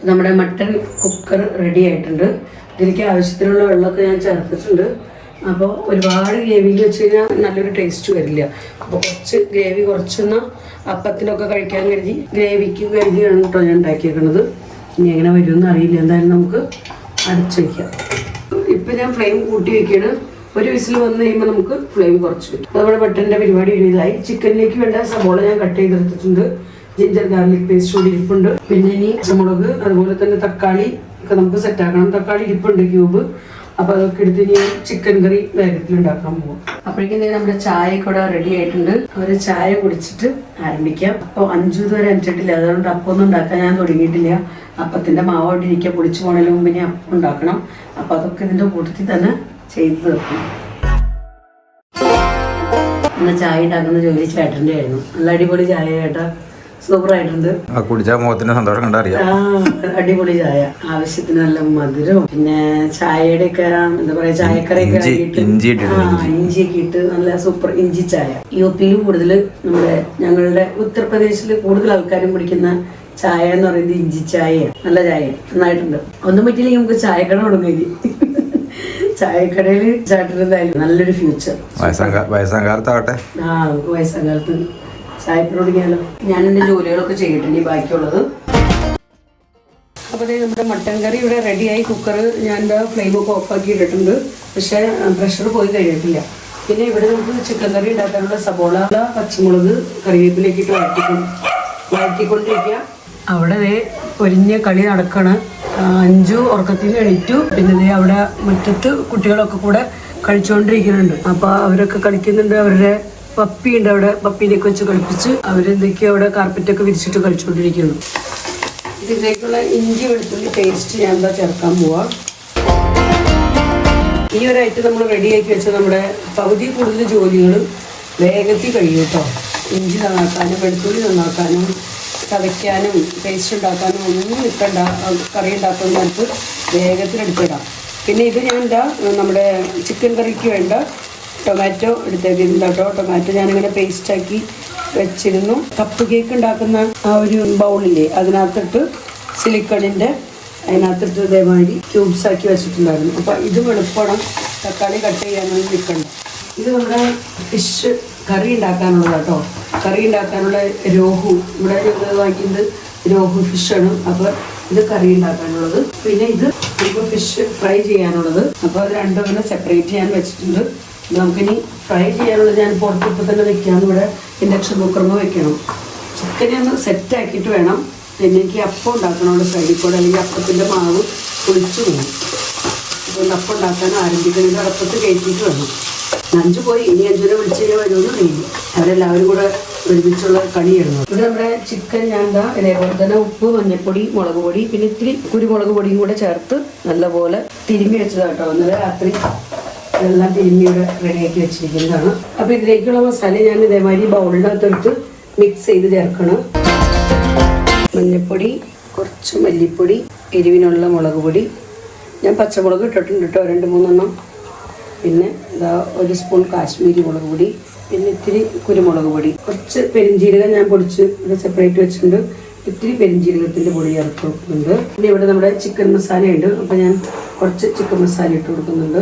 നമ്മുടെ മട്ടൻ കുക്കർ റെഡി ആയിട്ടുണ്ട്. ഇതിലേക്ക് ആവശ്യത്തിനുള്ള വെള്ളമൊക്കെ ഞാൻ ചേർത്തിട്ടുണ്ട്. അപ്പോൾ ഒരുപാട് ഗ്രേവിയിൽ വെച്ച് കഴിഞ്ഞാൽ നല്ലൊരു ടേസ്റ്റ് വരില്ല. അപ്പോൾ കുറച്ച് ഗ്രേവി കുറച്ചൊന്ന് അപ്പത്തിനൊക്കെ കഴിക്കാൻ ഗ്രേവിക്ക് കരുതിയാണ് കേട്ടോ ഞാൻ ഉണ്ടാക്കിയേക്കുന്നത്. ഇനി എങ്ങനെ വരുമെന്ന് അറിയില്ല. എന്തായാലും നമുക്ക് അടച്ചു വയ്ക്കാം. ഇപ്പം ഞാൻ ഫ്ലെയിം കൂട്ടി വയ്ക്കുകയാണ്. ഒരു വിസിൽ വന്നു കഴിയുമ്പോൾ നമുക്ക് ഫ്ലെയിം കുറച്ച് വയ്ക്കും. നമ്മുടെ മട്ടൻ്റെ പരിപാടി ഒരു ഇതായി. ചിക്കനിലേക്ക് വേണ്ട സബോള ഞാൻ കട്ട് ചെയ്തെടുത്തിട്ടുണ്ട്. ജിഞ്ചർ ഗാർലിക് പേസ്റ്റ് കൂടി ഇരിപ്പുണ്ട്. പിന്നെ ഇനി പച്ചമുളക്, അതുപോലെ തന്നെ തക്കാളി ഒക്കെ നമുക്ക് സെറ്റാക്കണം. തക്കാളി ഇരിപ്പുണ്ട് ക്യൂബ്. അപ്പോൾ അതൊക്കെ എടുത്ത് ഇനി ചിക്കൻ കറി വേഗത്തിൽ ഉണ്ടാക്കാൻ പോകും. അപ്പോഴേക്കും നമ്മുടെ ചായ കൂടെ റെഡി ആയിട്ടുണ്ട്. ഒരു ചായ കുടിച്ചിട്ട് ആരംഭിക്കാം. അപ്പോൾ 5 വരെ അഞ്ചിട്ടില്ല, അതുകൊണ്ട് അപ്പം ഒന്നും ഉണ്ടാക്കാൻ ഞാൻ തുടങ്ങിയിട്ടില്ല. അപ്പത്തിൻ്റെ മാവോട്ടിരിക്കുക, പൊടിച്ചു പോണതിന് മുമ്പ് ഇനി അപ്പം ഉണ്ടാക്കണം. അപ്പോൾ അതൊക്കെ ഇതിൻ്റെ കൂട്ടത്തിൽ തന്നെ ചെയ്ത് തീർക്കണം. ഇന്ന് ചായ ഉണ്ടാക്കുന്ന ജോലി ചേട്ടൻ്റെ ആയിരുന്നു. നല്ല അടിപൊളി ചായ ചേട്ടാ, സൂപ്പർ ആയിട്ടുണ്ട്. കുടിച്ചാൽ മുഖത്തിന് സന്തോഷം കണ്ടറിയാം. അടിപൊളി ചായ, ആവശ്യത്തിന് നല്ല മധുരവും പിന്നെ ചായയുടെ ഒക്കെ എന്താ പറയാ ചായക്കറിയൊക്കെ ഇഞ്ചിയൊക്കെ ഇട്ട് നല്ല സൂപ്പർ ഇഞ്ചി ചായ. UP കൂടുതൽ നമ്മുടെ ഞങ്ങളുടെ ഉത്തർപ്രദേശിൽ കൂടുതൽ ആൾക്കാരും കുടിക്കുന്ന ചായ എന്ന് പറയുന്നത് ഇഞ്ചി ചായയാണ്. നല്ല ചായ, നന്നായിട്ടുണ്ട്. ഒന്നും പറ്റിയില്ലെങ്കിൽ നമുക്ക് ചായക്കട തുടങ്ങി. ചായക്കടയിൽ ചേട്ടനെന്തായാലും നല്ലൊരു ഫ്യൂച്ചർ. വയസ്സാം കാലത്താവട്ടെ. നമുക്ക് വയസ്സാം കാലത്ത് ചായക്കട തുടങ്ങിയാലോ. ഞാൻ എൻ്റെ ജോലികളൊക്കെ ചെയ്തിട്ടുണ്ട് ബാക്കിയുള്ളത്. അപ്പോൾ നമ്മുടെ മട്ടൻ കറി ഇവിടെ റെഡിയായി. കുക്കർ ഞാൻ ഫ്ലെയിമൊക്കെ ഓഫാക്കി ഇട്ടിട്ടുണ്ട്, പക്ഷേ പ്രഷർ പോയി കഴിഞ്ഞിട്ടില്ല. പിന്നെ ഇവിടെ നമുക്ക് ചിക്കൻ കറി ഉണ്ടാക്കാനുള്ള സബോള, പച്ചമുളക്, കറിവേപ്പിലേക്ക് ഇട്ട് വഴറ്റിക്കൊണ്ടിരിക്കുക. അവിടെ ഒരിഞ്ഞ കളി നടക്കണം. 5 ഉറക്കത്തിൽ എണീറ്റു. പിന്നെ അവിടെ മുറ്റത്ത് കുട്ടികളൊക്കെ കൂടെ കളിച്ചുകൊണ്ടിരിക്കുന്നുണ്ട്. അപ്പോൾ അവരൊക്കെ കളിക്കുന്നുണ്ട്. അവരുടെ പപ്പിയുണ്ട് അവിടെ, പപ്പീനെയൊക്കെ വെച്ച് കളിപ്പിച്ച് അവരെന്തൊക്കെയോ അവിടെ കാർപ്പറ്റൊക്കെ വിരിച്ചിട്ട് കളിച്ചുകൊണ്ടിരിക്കുന്നു. ഇതിലേക്കുള്ള ഇഞ്ചി വെളുത്തുള്ളി പേസ്റ്റ് ഞാൻ എന്താ ചേർക്കാൻ പോവാ. ഈ ഒരു ഐറ്റം നമ്മൾ റെഡിയാക്കി വെച്ചാൽ നമ്മുടെ പകുതി കൂടുതൽ ജോലികൾ വേഗത്തിൽ കഴിയും കേട്ടോ. ഇഞ്ചി നന്നാക്കാനും വെളുത്തുള്ളി നന്നാക്കാനും ചതയ്ക്കാനും പേസ്റ്റ് ഉണ്ടാക്കാനും ഒന്നും നിൽക്കണ്ട. കറി ഉണ്ടാക്കുന്ന നേരത്ത് വേഗത്തിൽ എടുത്തിടാം. പിന്നെ ഇത് ഞാൻ എന്താ നമ്മുടെ ചിക്കൻ കറിക്ക് വേണ്ട ടൊമാറ്റോ എടുത്തേക്കില്ല കേട്ടോ. ടൊമാറ്റോ ഞാനിങ്ങനെ പേസ്റ്റാക്കി വെച്ചിരുന്നു. കപ്പ് കേക്ക് ഉണ്ടാക്കുന്ന ആ ഒരു ബൗളില്ലേ, അതിനകത്തിട്ട് സിലിക്കണിൻ്റെ അതിനകത്തിട്ട് ഇതേമാതിരി ക്യൂബ്സ് ആക്കി വെച്ചിട്ടുണ്ടായിരുന്നു. അപ്പോൾ ഇത് വെളുപ്പണം, തക്കാളി കട്ട് ചെയ്യാനൊന്നും നിൽക്കണ്ട. ഇത് നമ്മുടെ ഫിഷ് കറി ഉണ്ടാക്കാനുള്ളത് കേട്ടോ. കറി ഉണ്ടാക്കാനുള്ള രോഹു, ഇവിടെ ഞങ്ങൾ വാങ്ങിക്കുന്നത് രോഹു ഫിഷാണ്. അപ്പോൾ ഇത് കറി ഉണ്ടാക്കാനുള്ളത്. പിന്നെ ഇത് ഇപ്പോൾ ഫിഷ് ഫ്രൈ ചെയ്യാനുള്ളത്. അപ്പോൾ അത് രണ്ടും അങ്ങനെ സെപ്പറേറ്റ് ചെയ്യാൻ വെച്ചിട്ടുണ്ട്. നമുക്കിനി ഫ്രൈ ചെയ്യാനുള്ളത് ഞാൻ പുറത്തിപ്പോൾ തന്നെ വെക്കാമെന്ന് ഇവിടെ ഇൻഡക്ഷൻ കുക്കറിൽ വെക്കണം. ചിക്കനെ ഒന്ന് സെറ്റാക്കിയിട്ട് വേണം. പിന്നെ എനിക്ക് അപ്പം ഉണ്ടാക്കണോണ്ട് സൈഡിൽ കൂടെ, അല്ലെങ്കിൽ അപ്പത്തിൻ്റെ മാവ് പൊളിച്ചു പോകും. അതുകൊണ്ട് അപ്പം ഉണ്ടാക്കാൻ ആരംഭിക്കുന്നത് അടുപ്പത്ത് കയറ്റിയിട്ട് വേണം. 5 പോയി, ഇനി 5 വിളിച്ച് കഴിഞ്ഞാൽ വരുമെന്ന് അറിയില്ല. അവരെല്ലാവരും കൂടെ ഒരുമിച്ചുള്ള കളിയായിരുന്നു. ഇവിടെ നമ്മുടെ ചിക്കൻ ഞാൻ ഇതേപോലെ തന്നെ ഉപ്പ്, മഞ്ഞൾപ്പൊടി, മുളക് പൊടി, പിന്നെ ഇത്തിരി കുരുമുളക് പൊടിയും കൂടെ ചേർത്ത് നല്ലപോലെ തിരുമ്മി വെച്ചതാട്ടോ. ഇന്നലെ രാത്രി എല്ലാം തിരുമ്മി ഇവിടെ റെഡിയാക്കി വെച്ചിരിക്കുന്നതാണ്. അപ്പോൾ ഇതിലേക്കുള്ള മസാല ഞാൻ ഇതേമാതിരി ബൗളിനകത്തെടുത്ത് മിക്സ് ചെയ്ത് ചേർക്കണം. മഞ്ഞൾപ്പൊടി, കുറച്ച് മല്ലിപ്പൊടി, എരിവിനുള്ള മുളക് പൊടി, ഞാൻ പച്ചമുളക് ഇട്ടിട്ടുണ്ട് കേട്ടോ 2-3 പിന്നെ ഇതാ 1 സ്പൂൺ കാശ്മീരി മുളക് പൊടി, പിന്നെ ഇത്തിരി കുരുമുളക് പൊടി, കുറച്ച് പെരിഞ്ജീരകം ഞാൻ പൊടിച്ച് ഇത് സെപ്പറേറ്റ് വെച്ചിട്ടുണ്ട്. ഇത്തിരി പെരിഞ്ജീരകത്തിൻ്റെ പൊടി ചേർത്ത് കൊടുക്കുന്നുണ്ട്. പിന്നെ ഇവിടെ നമ്മുടെ ചിക്കൻ മസാല ഉണ്ട്. അപ്പോൾ ഞാൻ കുറച്ച് ചിക്കൻ മസാല ഇട്ട് കൊടുക്കുന്നുണ്ട്.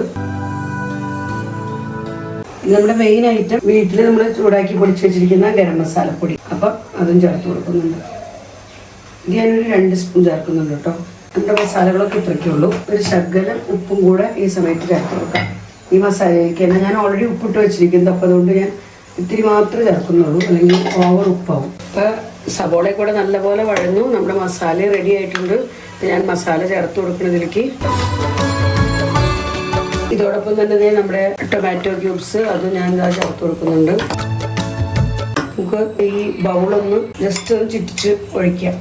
ഇത് നമ്മുടെ മെയിൻ ഐറ്റം വീട്ടിൽ നമ്മൾ ചൂടാക്കി പൊടിച്ച് വെച്ചിരിക്കുന്ന ഗരം മസാലപ്പൊടി. അപ്പം അതും ചേർത്ത് കൊടുക്കുന്നുണ്ട്. ഇത് ഞാനൊരു 2 സ്പൂൺ ചേർക്കുന്നുണ്ട് കേട്ടോ. നമ്മുടെ മസാലകളൊക്കെ ഇത്രയ്ക്കേ ഉള്ളൂ. ഒരു ശകലം ഉപ്പും കൂടെ ഈ സമയത്ത് ചേർത്ത് കൊടുക്കാം. ഈ മസാലയ്ക്ക് തന്നെ ഞാൻ ഓൾറെഡി ഉപ്പിട്ട് വെച്ചിരിക്കുന്നത്. അപ്പോൾ അതുകൊണ്ട് ഞാൻ ഇത്തിരി മാത്രമേ ചേർക്കുന്നുള്ളൂ, അല്ലെങ്കിൽ ഓവർ ഉപ്പാവും. അപ്പോൾ സബോളയെ കൂടെ നല്ലപോലെ വഴന്നു. നമ്മുടെ മസാല റെഡി ആയിട്ടുണ്ട്. ഞാൻ മസാല ചേർത്ത് കൊടുക്കുന്നതിലേക്ക് ഇതോടൊപ്പം തന്നെ നമ്മുടെ ടൊമാറ്റോ ക്യൂബ്സ് അത് ഞാൻ ചേർത്ത് കൊടുക്കുന്നുണ്ട്. നമുക്ക് ഈ ബൗളൊന്ന് ജസ്റ്റ് ഒന്ന് ചുറ്റിച്ച് ഒഴിക്കാം.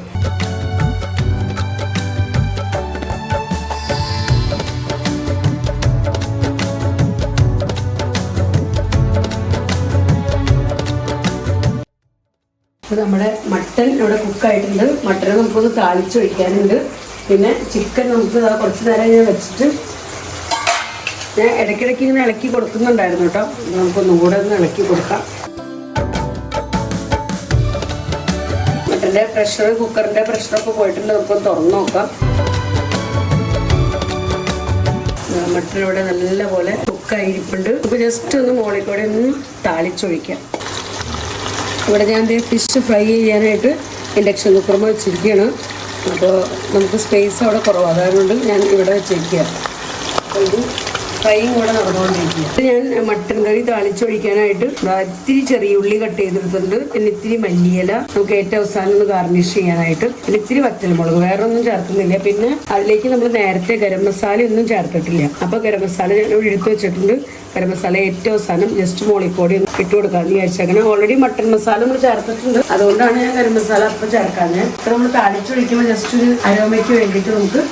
അപ്പോൾ നമ്മുടെ മട്ടൻ ഇവിടെ കുക്കായിട്ടുണ്ട്. മട്ടനെ നമുക്കൊന്ന് താളിച്ച് ഒഴിക്കാനുണ്ട്. പിന്നെ ചിക്കൻ നമുക്ക് കുറച്ച് നേരം ഞാൻ വെച്ചിട്ട് ഞാൻ ഇടയ്ക്കിടയ്ക്ക് ഇങ്ങനെ ഇളക്കി കൊടുക്കുന്നുണ്ടായിരുന്നു കേട്ടോ. നമുക്കൊന്നും കൂടെ ഒന്ന് ഇളക്കി കൊടുക്കാം. മട്ടൻ്റെ പ്രഷർ, കുക്കറിൻ്റെ പ്രഷറൊക്കെ പോയിട്ടുണ്ട്. നമുക്കൊന്ന് തുറന്ന് നോക്കാം. മട്ടൻ ഇവിടെ നല്ലപോലെ കുക്കായിരിപ്പുണ്ട്. നമുക്ക് ജസ്റ്റ് ഒന്ന് മുകളിൽ കൂടെ ഒന്ന് താളിച്ചൊഴിക്കാം. ഇവിടെ ഞാൻ ഫിഷ് ഫ്രൈ ചെയ്യാനായിട്ട് ഇൻഡക്ഷൻ കുക്കറിൽ വെച്ചിരിക്കുകയാണ്. അപ്പോൾ നമുക്ക് സ്പേസ് അവിടെ കുറവാണ്, അതുകൊണ്ട് ഞാൻ ഇവിടെ വെച്ചിരിക്കുകയാണ്. അപ്പോൾ ഇത് ഫ്രൈയും കൂടെ നടന്നുകൊണ്ടിരിക്കുക. ഞാൻ മട്ടൻ കറി താളിച്ചൊഴിക്കാനായിട്ട് ഇത്തിരി ചെറിയ ഉള്ളി കട്ട് ചെയ്തെടുത്തിട്ടുണ്ട്. പിന്നെ ഇത്തിരി മല്ലിയില നമുക്ക് ഏറ്റവും അവസാനം ഒന്ന് ഗാർണിഷ് ചെയ്യാനായിട്ട്, പിന്നെ ഇത്തിരി വറ്റൽമുളക്, വേറെ ഒന്നും ചേർക്കുന്നില്ല. പിന്നെ അതിലേക്ക് നമ്മൾ നേരത്തെ ഗരം മസാല ഒന്നും ചേർത്തിട്ടില്ല. അപ്പോൾ ഗരം മസാല ഞാൻ ഇവിടെ എടുത്ത് വെച്ചിട്ടുണ്ട്. ഗരം മസാല ഏറ്റവും അവസാനം ജസ്റ്റ് മോളിക്കോടി ഇട്ട് കൊടുക്കാമെന്ന് വിചാരിച്ചേക്കണം. ഓൾറെഡി മട്ടൺ മസാല നമ്മൾ ചേർത്തിട്ടുണ്ട്, അതുകൊണ്ടാണ് ഞാൻ ഗരം മസാല അപ്പം ചേർക്കാഞ്ഞത്. ഇപ്പം നമ്മൾ താളിച്ചൊഴിക്കുമ്പോൾ ജസ്റ്റ് ഒരു അരോമയ്ക്ക് വേണ്ടിയിട്ട് നമുക്ക്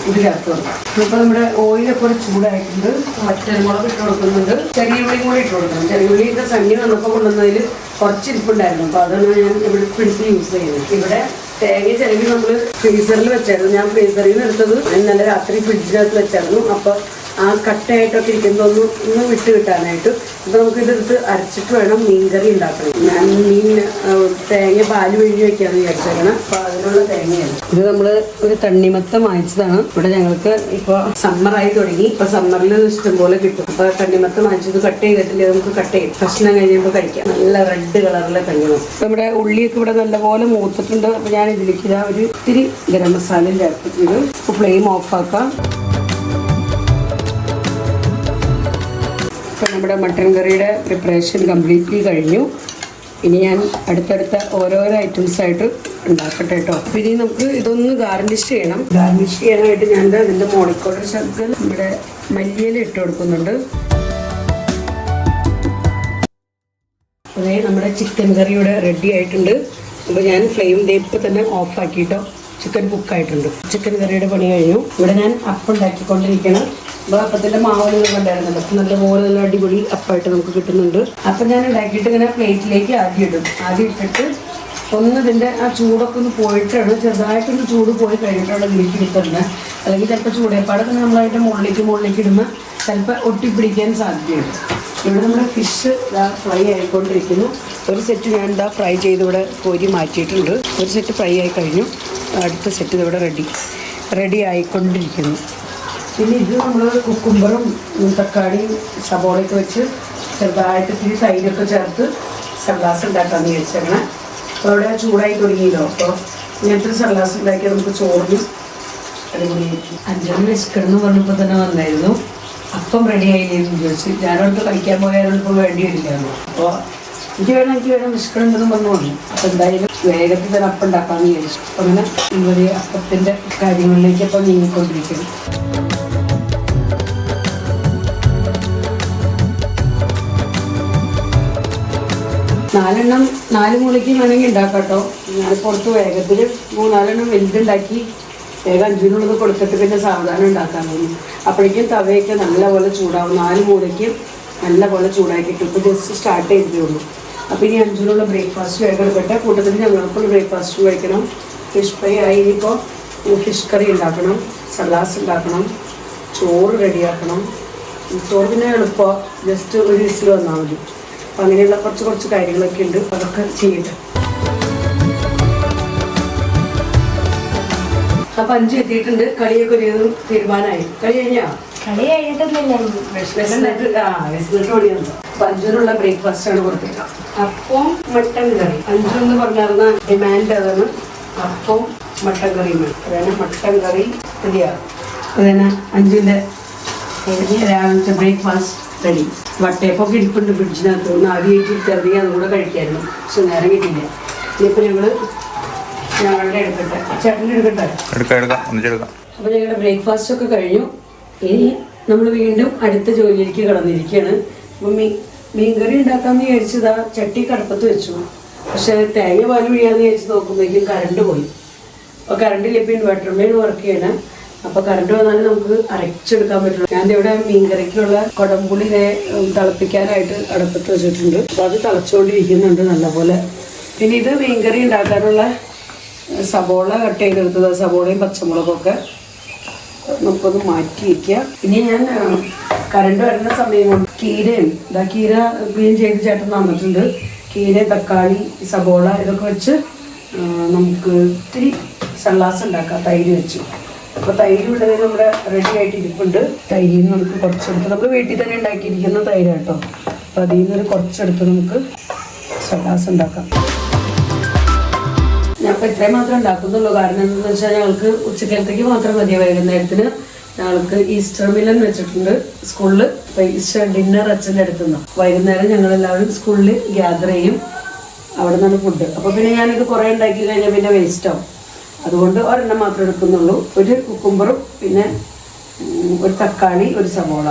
ഇത് ചേർത്ത് കൊടുക്കാം. ഇപ്പോൾ നമ്മുടെ ഓയിലൊക്കെ കൂടെ ചൂടായിട്ടുണ്ട്. വറ്റൽമുളക് ഇട്ട് കൊടുക്കുന്നുണ്ട്. ചെറിയ ഉള്ളിയും കൂടി ഇട്ട് കൊടുക്കണം. ചെറിയ ഉള്ളിയൊക്കെ സണ്ണി വന്നപ്പോൾ കൊണ്ടുവന്നതിൽ കുറച്ച് ഇരിപ്പുണ്ടായിരുന്നു. അപ്പോൾ അതാണ് ഞാൻ ഇവിടെ പിടിച്ച് യൂസ് ചെയ്യുന്നത്. ഇവിടെ തേങ്ങ ചിലവ് നമ്മൾ ഫ്രീസറിൽ വെച്ചായിരുന്നു. ഞാൻ ഫ്രീസറിൽ നിന്ന് എടുത്തത് ഇന്നലെ രാത്രി ഫ്രിഡ്ജിനകത്ത് വെച്ചായിരുന്നു. അപ്പോൾ ആ കട്ടയായിട്ടൊക്കെ ഇരിക്കുന്നതൊന്ന് വിട്ട് കിട്ടാനായിട്ട്. അപ്പോൾ നമുക്കിതെടുത്ത് അരച്ചിട്ട് വേണം മീൻകറി ഉണ്ടാക്കണം. ഞാൻ തേങ്ങ പാല് പിഴിഞ്ഞ് വെക്കാമെന്ന് വിചാരിച്ചേക്കണം. അപ്പോൾ അതിനുള്ള തേങ്ങയാണ് ഇത്. നമ്മൾ ഒരു തണ്ണിമത്തം വാങ്ങിച്ചതാണ്. ഇവിടെ ഞങ്ങൾക്ക് ഇപ്പോൾ സമ്മറായി തുടങ്ങി. ഇപ്പോൾ സമ്മറിൽ ഇഷ്ടംപോലെ കിട്ടും. അപ്പോൾ തണ്ണിമത്തം വാങ്ങിച്ചത് കട്ട് ചെയ്തിട്ടില്ല, നമുക്ക് കട്ട് ചെയ്യും. ഭക്ഷണം കഴിയുമ്പോൾ കഴിക്കാം. നല്ല റെഡ് കളറിലെ തണ്ണിമത്തം. നമ്മുടെ ഉള്ളിയൊക്കെ ഇവിടെ നല്ലപോലെ മൂത്തിട്ടുണ്ട്. അപ്പോൾ ഞാൻ ഇതിലേക്ക് ഒരു ഇത്തിരി ഗരം മസാലയും ചേർത്തിട്ടുണ്ട്. അപ്പോൾ ഫ്ലെയിം ഓഫാക്കാം. ഇപ്പോൾ നമ്മുടെ മട്ടൻ കറിയുടെ പ്രിപ്പറേഷൻ കംപ്ലീറ്റ്ലി കഴിഞ്ഞു. ഇനി ഞാൻ അടുത്തടുത്ത ഓരോരോ ഐറ്റംസായിട്ട് ഉണ്ടാക്കട്ടെ കേട്ടോ. അപ്പോൾ ഇനി നമുക്ക് ഇതൊന്ന് ഗാർണിഷ് ചെയ്യണം. ഗാർണിഷ് ചെയ്യാനായിട്ട് ഞാൻ ഇതിൻ്റെ മോളിക്കോട് ശകലം നമ്മുടെ മല്ലിയില ഇട്ട് കൊടുക്കുന്നുണ്ട്. അതേ നമ്മുടെ ചിക്കൻ കറി ഇവിടെ റെഡി ആയിട്ടുണ്ട്. അപ്പോൾ ഞാൻ ഫ്ലെയിം ഇപ്പം തന്നെ ഓഫാക്കിയിട്ടോ. ചിക്കൻ കുക്കായിട്ടുണ്ട്. ചിക്കൻ കറിയുടെ പണി കഴിഞ്ഞു. ഇവിടെ ഞാൻ അപ്പം ഉണ്ടാക്കിക്കൊണ്ടിരിക്കണം. അപ്പോൾ അപ്പത്തിൻ്റെ മാവൊന്നും ഉണ്ടായിരുന്നല്ലോ. അപ്പം നല്ലപോലെ നല്ല അടിപൊളി അപ്പമായിട്ട് നമുക്ക് കിട്ടുന്നുണ്ട്. അപ്പം ഞാൻ ഉണ്ടാക്കിയിട്ട് ഇങ്ങനെ പ്ലേറ്റിലേക്ക് ആദ്യം ഇടും. ആദ്യം ഇട്ടിട്ട് ഒന്ന് ഇതിൻ്റെ ആ ചൂടൊക്കെ ഒന്ന് പോയിട്ടാണ്, ചെറുതായിട്ടൊന്ന് ചൂട് പോയി കഴിഞ്ഞിട്ടുള്ള ഇതിലേക്ക് കിട്ടുന്നത്. അല്ലെങ്കിൽ ചിലപ്പോൾ ചൂടേപ്പാടൊക്കെ നമ്മളതിൻ്റെ മുകളിലേക്ക് ഇടുമ്പോൾ ചിലപ്പോൾ ഒട്ടിപ്പിടിക്കാൻ സാധ്യതയുണ്ട്. ഇവിടെ നമ്മുടെ ഫിഷ് ഫ്രൈ ആയിക്കൊണ്ടിരിക്കുന്നു. ഒരു സെറ്റ് ഞാൻ ഫ്രൈ ചെയ്ത് ഇവിടെ കോരി മാറ്റിയിട്ടുണ്ട്. ഒരു സെറ്റ് ഫ്രൈ ആയി കഴിഞ്ഞു. അടുത്ത സെറ്റ് ഇതിവിടെ റെഡി ആയിക്കൊണ്ടിരിക്കുന്നു. പിന്നെ ഇത് നമ്മൾ കുക്കുംബറും തക്കാളിയും സബോളയൊക്കെ വെച്ച് ചെറുതായിട്ട് ഇത്തിരി തൈരൊക്കെ ചേർത്ത് സലാഡ് ഉണ്ടാക്കാമെന്ന് വിചാരിച്ചേക്കണം. അപ്പോൾ അവിടെ ചൂടായി തുടങ്ങിയല്ലോ. അപ്പോൾ ഇങ്ങനത്തെ സലാഡ് ഉണ്ടാക്കിയാൽ നമുക്ക് ചോറിന് അടിപൊളിയായിരിക്കും. 5 വിശക്കണമെന്ന് പറഞ്ഞപ്പോൾ തന്നെ വന്നായിരുന്നു. അപ്പം റെഡി ആയില്ലെന്ന് ചോദിച്ചു. ഞാനോട്ട് കഴിക്കാൻ പോയാലും ഇപ്പോൾ വേണ്ടി വരില്ലായിരുന്നു. അപ്പോൾ എനിക്ക് വേണം വിശക്കണമെന്ന് പറഞ്ഞു വന്നു. അപ്പോൾ എന്തായാലും വേഗത്തിൽ തന്നെ അപ്പം ഉണ്ടാക്കാമെന്ന് വിചാരിച്ചു. അപ്പം അങ്ങനെ ഇവർ അപ്പത്തിൻ്റെ കാര്യങ്ങളിലേക്ക് അപ്പം നീങ്ങിക്കൊണ്ടിരിക്കുന്നു. 4 മൂലയ്ക്ക് വേണമെങ്കിൽ ഉണ്ടാക്കാം കേട്ടോ. ഞാൻ പുറത്ത് വേഗത്തിൽ 3-4 വലുതുണ്ടാക്കി വേഗം 5-നുള്ളത് കൊടുത്തിട്ട് പിന്നെ സാവധാനം ഉണ്ടാക്കാൻ തോന്നി. അപ്പോഴേക്കും തവയൊക്കെ നല്ലപോലെ ചൂടാവും. 4 മൂലയ്ക്ക് നല്ലപോലെ ചൂടാക്കിയിട്ട് ഇപ്പോൾ ജസ്റ്റ് സ്റ്റാർട്ട് ചെയ്തേ ഉള്ളൂ. അപ്പോൾ ഇനി 5-നുള്ള ബ്രേക്ക്ഫാസ്റ്റ് വേഗം എടുക്കട്ടെ. കൂട്ടത്തിൽ ഞങ്ങൾക്കുള്ള ബ്രേക്ക്ഫാസ്റ്റ് കഴിക്കണം. ഫിഷ് ഫ്രൈ ആയി. ഇനിയിപ്പോൾ ഫിഷ് കറി ഉണ്ടാക്കണം, സലാഡ് ഉണ്ടാക്കണം, ചോറ് റെഡിയാക്കണം. ചോറ് പിന്നെ എളുപ്പം ജസ്റ്റ് ഒരു വിസിൽ വന്നാൽ മതി. അപ്പം അങ്ങനെയുള്ള കുറച്ച് കാര്യങ്ങളൊക്കെ ഉണ്ട്. അതൊക്കെ ചെയ്യട്ടെ. അപ്പം 5 എത്തിയിട്ടുണ്ട്. കളിയൊക്കെ ഒരു തീരുമാനമായി. കളി കഴിഞ്ഞാ വിശന്നിട്ട് ഓടിയുണ്ടോ. അപ്പം 5-നുള്ള ബ്രേക്ക്ഫാസ്റ്റ് ആണ് കൊടുത്തേക്കാം. അപ്പം മട്ടൻ കറി 5 പറഞ്ഞിരുന്ന ഡിമാൻഡ് അതാണ്. അപ്പം മട്ടൻ കറിയും വേണം. അതാണ് മട്ടൻ കറി റെഡിയാണ്. അതന്നെ 5-ന്റെ രാവിലത്തെ ബ്രേക്ക്ഫാസ്റ്റ് റെഡി. വട്ടയപ്പൊക്കെ ഇരിപ്പുണ്ട് ഫ്രിഡ്ജിനകത്ത്. ഒന്ന് ആവിയായിട്ട് ചെറിയ അതും കൂടെ കഴിക്കായിരുന്നു. പക്ഷെ നേരം കിട്ടിയില്ല. ഇനിയിപ്പോൾ ഞങ്ങളുടെ എടുക്കട്ടെ. ചേട്ടൻ്റെ എടുക്കട്ടെ. അപ്പോൾ ഞങ്ങളുടെ ബ്രേക്ക്ഫാസ്റ്റ് ഒക്കെ കഴിഞ്ഞു. ഇനി നമ്മൾ വീണ്ടും അടുത്ത ജോലിയിലേക്ക് കടന്നിരിക്കുകയാണ്. അപ്പം മീൻകറി ഉണ്ടാക്കാമെന്ന് വിചാരിച്ചതാ ചട്ടി കടപ്പത്ത് വെച്ചു. പക്ഷെ തേങ്ങ പാല് പിഴിയാന്ന് വിചാരിച്ച് നോക്കുമ്പോഴേക്കും കറണ്ട് പോയി. അപ്പോൾ കറണ്ടില്ല. ഇപ്പോൾ ഇൻവെർട്ടറിൽ വർക്ക് ചെയ്യണം. അപ്പോൾ കറണ്ട് വന്നാലും നമുക്ക് അരച്ചെടുക്കാൻ പറ്റുള്ളൂ. ഞാൻ ഇവിടെ മീൻകറിക്കുള്ള കുടംപുളി തിളപ്പിക്കാനായിട്ട് അടുപ്പത്ത് വെച്ചിട്ടുണ്ട്. അപ്പോൾ അത് തിളച്ചുകൊണ്ടിരിക്കുന്നുണ്ട് നല്ലപോലെ. പിന്നെ ഇത് മീൻകറി ഉണ്ടാക്കാനുള്ള സബോള കട്ട് ചെയ്തെടുത്തത്. സബോളയും പച്ചമുളകൊക്കെ നമുക്കൊന്ന് മാറ്റി വയ്ക്കുക. ഇനി ഞാൻ കറണ്ട് വരുന്ന സമയം കൊണ്ട് കീര ക്ലീൻ ചെയ്ത് ചേട്ടൻ തന്നിട്ടുണ്ട്. കീര, തക്കാളി, സബോള ഇതൊക്കെ വെച്ച് നമുക്ക് ഇത്തിരി സലാഡ് ഉണ്ടാക്കാം. തൈര് വെച്ച്. അപ്പോൾ തൈര് ഉള്ളത് നമ്മുടെ റെഡി ആയിട്ട് ഇരിപ്പുണ്ട്. തൈരിൽ നിന്ന് നമുക്ക് കുറച്ചെടുത്ത് നമ്മൾ വീട്ടിൽ തന്നെ ഉണ്ടാക്കിയിരിക്കുന്ന തൈര് കേട്ടോ. അപ്പോൾ അതിൽ നിന്ന് കുറച്ചെടുത്ത് നമുക്ക് സലാഡ് ഉണ്ടാക്കാം. ഞാൻ ഇപ്പോൾ ഇത്രയും മാത്രമേ ഉണ്ടാക്കുന്നുള്ളൂ. കാരണം എന്താണെന്ന് വെച്ചാൽ ഞങ്ങൾക്ക് ഉച്ചക്കലത്തേക്ക് മാത്രം മതിയാണ്. വൈകുന്നേരത്തിന് ഞങ്ങൾക്ക് ഈസ്റ്റർ മില്ലൻ വെച്ചിട്ടുണ്ട് സ്കൂളിൽ. അപ്പോൾ ഈസ്റ്റർ ഡിന്നർ അച്ഛൻ്റെ അടുത്തുനിന്ന് വൈകുന്നേരം ഞങ്ങളെല്ലാവരും സ്കൂളിൽ ഗ്യാദർ ചെയ്യും. അവിടെ നിന്നാണ് ഫുഡ്. അപ്പോൾ പിന്നെ ഞാനിത് കുറേ ഉണ്ടാക്കി കഴിഞ്ഞാൽ പിന്നെ വേസ്റ്റ് ആവും. അതുകൊണ്ട് ഒരെണ്ണം മാത്രമേ എടുക്കുന്നുള്ളൂ. ഒരു കുക്കുംബറും പിന്നെ ഒരു തക്കാളി, ഒരു സവോള.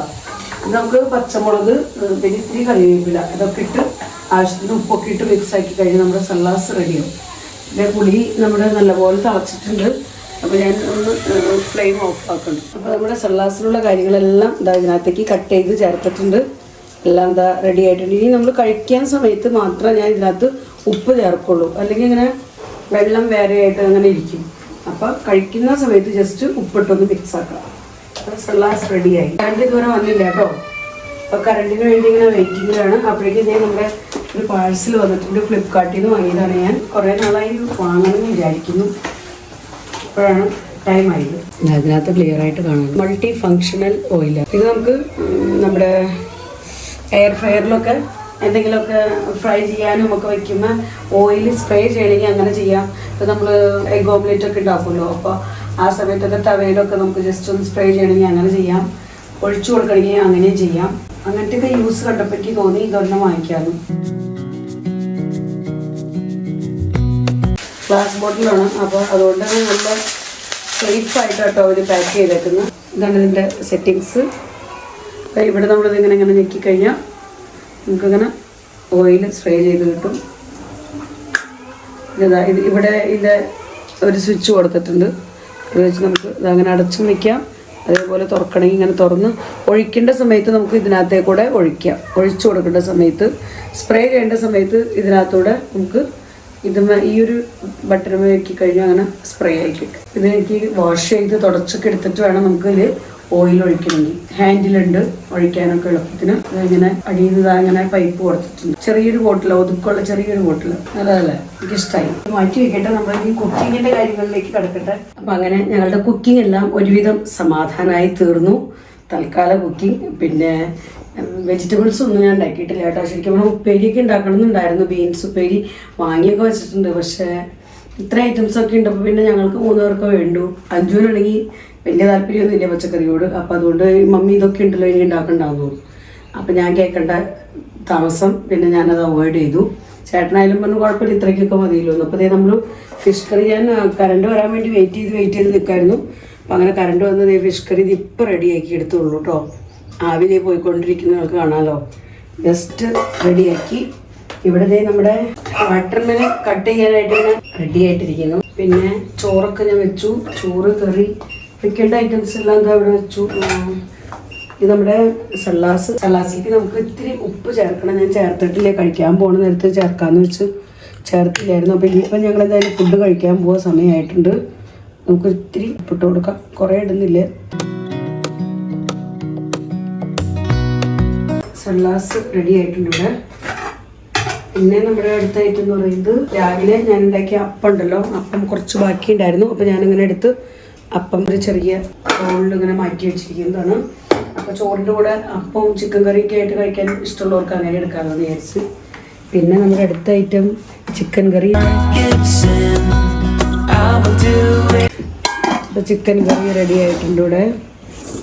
നമുക്ക് പച്ചമുളക്, പിന്നെ ഇത്തിരി കറിവേപ്പില ഇതൊക്കെ ഇട്ട് ആവശ്യത്തിന് ഉപ്പൊക്കെ ഇട്ട് മിക്സ് ആക്കി കഴിഞ്ഞ് നമ്മുടെ സലാഡ് റെഡിയാവും. പിന്നെ പുളി നമ്മുടെ നല്ലപോലെ തിളച്ചിട്ടുണ്ട്. അപ്പോൾ ഞാൻ ഒന്ന് ഫ്ലെയിം ഓഫ് ആക്കണം. അപ്പോൾ നമ്മുടെ സലാഡിനുള്ള കാര്യങ്ങളെല്ലാം ഇതിനകത്തേക്ക് കട്ട് ചെയ്ത് ചേർത്തിട്ടുണ്ട്. എല്ലാം റെഡി ആയിട്ടുണ്ട്. ഇനി നമ്മൾ കഴിക്കാൻ സമയത്ത് മാത്രമേ ഞാൻ ഇതിനകത്ത് ഉപ്പ് ചേർക്കുള്ളൂ. അല്ലെങ്കിൽ ഇങ്ങനെ വെള്ളം വേറെ ആയിട്ട് അങ്ങനെ ഇരിക്കും. അപ്പോൾ കഴിക്കുന്ന സമയത്ത് ജസ്റ്റ് ഉപ്പിട്ടൊന്ന് മിക്സ് ആക്കാം. സലാഡ് റെഡിയായി. കറണ്ട് ഇതുവരെ വന്നില്ല കേട്ടോ. അപ്പോൾ കറണ്ടിന് വേണ്ടി ഇങ്ങനെ വെയിറ്റിങ്ങിലാണ്. അപ്പോഴേക്കും ഞാൻ നമ്മുടെ ഒരു പാഴ്സൽ വന്നിട്ടുണ്ട്. ഫ്ലിപ്കാർട്ടിൽ നിന്ന് വാങ്ങിയതാണ്. ഞാൻ കുറേ നാളായി വാങ്ങണമെന്ന് വിചാരിക്കുന്നു. അപ്പോഴാണ് ടൈം ആയത്. അതിനകത്ത് ക്ലിയർ ആയിട്ട് കാണാം. Multi functional oil. ഇത് നമുക്ക് നമ്മുടെ എയർ ഫ്രയറിലൊക്കെ എന്തെങ്കിലുമൊക്കെ ഫ്രൈ ചെയ്യാനും ഒക്കെ വയ്ക്കുമ്പോൾ ഓയിൽ സ്പ്രേ ചെയ്യണമെങ്കിൽ അങ്ങനെ ചെയ്യാം. ഇപ്പോൾ നമ്മൾ എഗ് ഓംലെറ്റ് ഒക്കെ ഉണ്ടാക്കുമല്ലോ. അപ്പോൾ ആ സമയത്തൊക്കെ തവയിലൊക്കെ നമുക്ക് ജസ്റ്റ് ഒന്ന് സ്പ്രേ ചെയ്യണമെങ്കിൽ അങ്ങനെ ചെയ്യാം. ഒഴിച്ചു കൊടുക്കണമെങ്കിൽ അങ്ങനെയും ചെയ്യാം. അങ്ങനത്തെയൊക്കെ യൂസ് കണ്ടപ്പോഴേക്ക് തോന്നി ഇതൊരെണ്ണം വാങ്ങിക്കാമെന്ന്. ഗ്ലാസ് ബോട്ടിലാണ്. അപ്പോൾ അതുകൊണ്ട് തന്നെ നല്ല സേഫായിട്ട് കേട്ടോ അവർ പാക്ക് ചെയ്തേക്കുന്നത്. ഇതാണ് ഇതിൻ്റെ സെറ്റിങ്സ്. ഇവിടെ നമ്മളിതിങ്ങനെ ഇങ്ങനെ ഞെക്കിക്കഴിഞ്ഞാൽ നമുക്കിങ്ങനെ ഓയിൽ സ്പ്രേ ചെയ്ത് കിട്ടും. ഇത് ഇവിടെ ഇതിൻ്റെ ഒരു സ്വിച്ച് കൊടുത്തിട്ടുണ്ട്. അത് വെച്ച് നമുക്ക് ഇതങ്ങനെ അടച്ചും വയ്ക്കാം. അതേപോലെ തുറക്കണമെങ്കിൽ ഇങ്ങനെ തുറന്ന് ഒഴിക്കേണ്ട സമയത്ത് നമുക്ക് ഇതിനകത്തേക്കൂടെ ഒഴിക്കാം. ഒഴിച്ചു കൊടുക്കേണ്ട സമയത്ത്, സ്പ്രേ ചെയ്യേണ്ട സമയത്ത് ഇതിനകത്തൂടെ നമുക്ക് ഈ ഒരു ബട്ടൺ വെക്കി കഴിഞ്ഞാൽ അങ്ങനെ സ്പ്രേ ആയി കിട്ടും. ഇത് എനിക്ക് വാഷ് ചെയ്ത് തുടച്ചൊക്കെ എടുത്തിട്ട് വേണം നമുക്ക് ഇതിൽ ഓയിൽ ഒഴിക്കണമെങ്കിൽ ഹാൻഡിലുണ്ട് ഒഴിക്കാനൊക്കെ എളുപ്പത്തിന്. ഇങ്ങനെ അടിയിൽ നിന്ന് അങ്ങനെ പൈപ്പ് കൊടുത്തിട്ടുണ്ട്. ചെറിയൊരു ബോട്ടിൽ, ഒതുക്കുള്ള ചെറിയൊരു ബോട്ടിൽ. നല്ലതല്ലേ, എനിക്കിഷ്ടമായി. മാറ്റി വെക്കട്ടെ, നമ്മൾ ഈ കുക്കിങ്ങിന്റെ കാര്യങ്ങളിലേക്ക് കിടക്കട്ടെ. അപ്പം അങ്ങനെ ഞങ്ങളുടെ കുക്കിംഗ് എല്ലാം ഒരുവിധം സമാധാനമായി തീർന്നു. തൽക്കാല കുക്കിംഗ്. പിന്നെ വെജിറ്റബിൾസ് ഒന്നും ഞാൻ ഉണ്ടാക്കിയിട്ടില്ല കേട്ടോ. ശരിക്കും നമ്മൾ ഉപ്പേരിയൊക്കെ ഉണ്ടാക്കണമെന്നുണ്ടായിരുന്നു. ബീൻസ് ഉപ്പേരി വാങ്ങിയൊക്കെ വെച്ചിട്ടുണ്ട്. പക്ഷേ ഇത്ര ഐറ്റംസൊക്കെ ഉണ്ട്. അപ്പോൾ പിന്നെ ഞങ്ങൾക്ക് 3 പേർക്ക് വേണ്ടു. അഞ്ജുവിനാണെങ്കിൽ വലിയ താല്പര്യമൊന്നുമില്ല പച്ചക്കറിയോട്. അപ്പം അതുകൊണ്ട് മമ്മി ഇതൊക്കെ ഉണ്ടല്ലോ ഇനി ഉണ്ടാക്കണ്ടാവുന്നു തോന്നുന്നു. അപ്പം ഞാൻ കേൾക്കേണ്ട താമസം പിന്നെ ഞാനത് അവോയ്ഡ് ചെയ്തു. ചേട്ടനായാലും പറഞ്ഞു കുഴപ്പമില്ല, ഇത്രയ്ക്കൊക്കെ മതിയല്ലോ. അപ്പോൾ അതേ നമ്മൾ ഫിഷ് കറി ഞാൻ കറണ്ട് വരാൻ വേണ്ടി വെയിറ്റ് ചെയ്ത് നിൽക്കായിരുന്നു. അപ്പം അങ്ങനെ കറണ്ട് വന്നത് ഫിഷ് കറി ഇത് ഇപ്പം റെഡിയാക്കി എടുത്തുള്ളൂ കേട്ടോ. ആവിലേ പോയിക്കൊണ്ടിരിക്കുന്ന നിങ്ങൾക്ക് കാണാമല്ലോ. ജസ്റ്റ് റെഡിയാക്കി. ഇവിടെ നമ്മുടെ വാട്ടർമെലൻ കട്ട് ചെയ്യാനായിട്ട് ഇങ്ങനെ റെഡി ആയിട്ടിരിക്കുന്നു. പിന്നെ ചോറൊക്കെ ഞാൻ വെച്ചു. ചോറ്, കറി, വെക്കേണ്ട ഐറ്റംസ് എല്ലാം ഇവിടെ വെച്ചു. ഇത് നമ്മുടെ സലാസിക്ക് നമുക്ക് ഇത്തിരി ഉപ്പ് ചേർക്കണം. ഞാൻ ചേർത്തിട്ടില്ലേ, കഴിക്കാൻ പോകുന്ന നേരത്ത് ചേർക്കാമെന്ന് വെച്ച് ചേർത്തില്ലായിരുന്നു. അപ്പോൾ ഇനിയിപ്പം ഞങ്ങൾ എന്തായാലും ഫുഡ് കഴിക്കാൻ പോകുന്ന സമയമായിട്ടുണ്ട്. നമുക്ക് ഇത്തിരി ഉപ്പിട്ട് കൊടുക്കാം. കുറേ ഇടുന്നില്ലേ. സലാസ് റെഡി ആയിട്ടുണ്ട് ഇവിടെ. പിന്നെ നമ്മുടെ അടുത്ത ഐറ്റം എന്ന് പറയുന്നത് രാവിലെ ഞാൻ ഉണ്ടാക്കിയ അപ്പം ഉണ്ടല്ലോ, അപ്പം കുറച്ച് ബാക്കി ഉണ്ടായിരുന്നു. അപ്പോൾ ഞാനിങ്ങനെ എടുത്ത് അപ്പം ഒരു ചെറിയ ബൗളിൽ ഇങ്ങനെ മാറ്റി വെച്ചിരിക്കുന്നതാണ്. അപ്പോൾ ചോറിൻ്റെ കൂടെ അപ്പവും ചിക്കൻ കറിയൊക്കെ ആയിട്ട് കഴിക്കാൻ ഇഷ്ടമുള്ളവർക്ക് അങ്ങനെ എടുക്കാമെന്ന് വിചാരിച്ച്. പിന്നെ നമ്മുടെ അടുത്ത ഐറ്റം ചിക്കൻ കറി. അപ്പോൾ ചിക്കൻ കറി റെഡി ആയിട്ടുണ്ട് ഇവിടെ.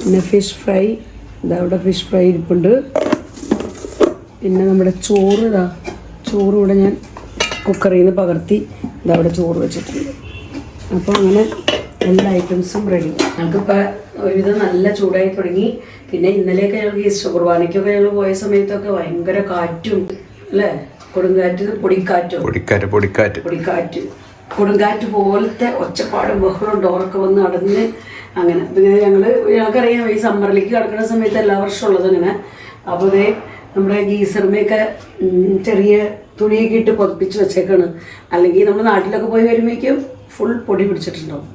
പിന്നെ ഫിഷ് ഫ്രൈ, ഇതാ ഇവിടെ ഫിഷ് ഫ്രൈ ഇരിപ്പുണ്ട്. പിന്നെ നമ്മുടെ ചോറ് ഇവിടെ ഞാൻ കുക്കറിൽ നിന്ന് പകർത്തി ഇതവിടെ ചോറ് വെച്ചിട്ടുണ്ട്. അപ്പോൾ അങ്ങനെ എല്ലാ ഐറ്റംസും റെഡി. ഞങ്ങൾക്കിപ്പോൾ ഒരുവിധം നല്ല ചൂടായി തുടങ്ങി. പിന്നെ ഇന്നലെയൊക്കെ ഞങ്ങൾക്ക് ഈസ്റ്റർ കുർബാനയ്ക്കൊക്കെ ഞങ്ങൾ പോയ സമയത്തൊക്കെ ഭയങ്കര കാറ്റും അല്ലേ, കൊടുങ്കാറ്റ്, കൊടുങ്കാറ്റ് പോലത്തെ ഒച്ചപ്പാടും ബഹളവും ഡോറൊക്കെ വന്ന് അടഞ്ഞ് അങ്ങനെ. പിന്നെ ഞങ്ങൾക്കറിയാം ഈ സമ്മറിലേക്ക് കിടക്കുന്ന സമയത്ത് എല്ലാ വർഷവും ഉള്ളത് അങ്ങനെ. അപ്പോൾ അതേ നമ്മുടെ ഗീസറിനെയൊക്കെ ചെറിയ തുണിയൊക്കെ ഇട്ട് പൊതിപ്പിച്ച് വെച്ചേക്കാണ്. അല്ലെങ്കിൽ നമ്മൾ നാട്ടിലൊക്കെ പോയി വരുമ്പോഴേക്കും ഫുൾ പൊടി പിടിച്ചിട്ടുണ്ടാവും.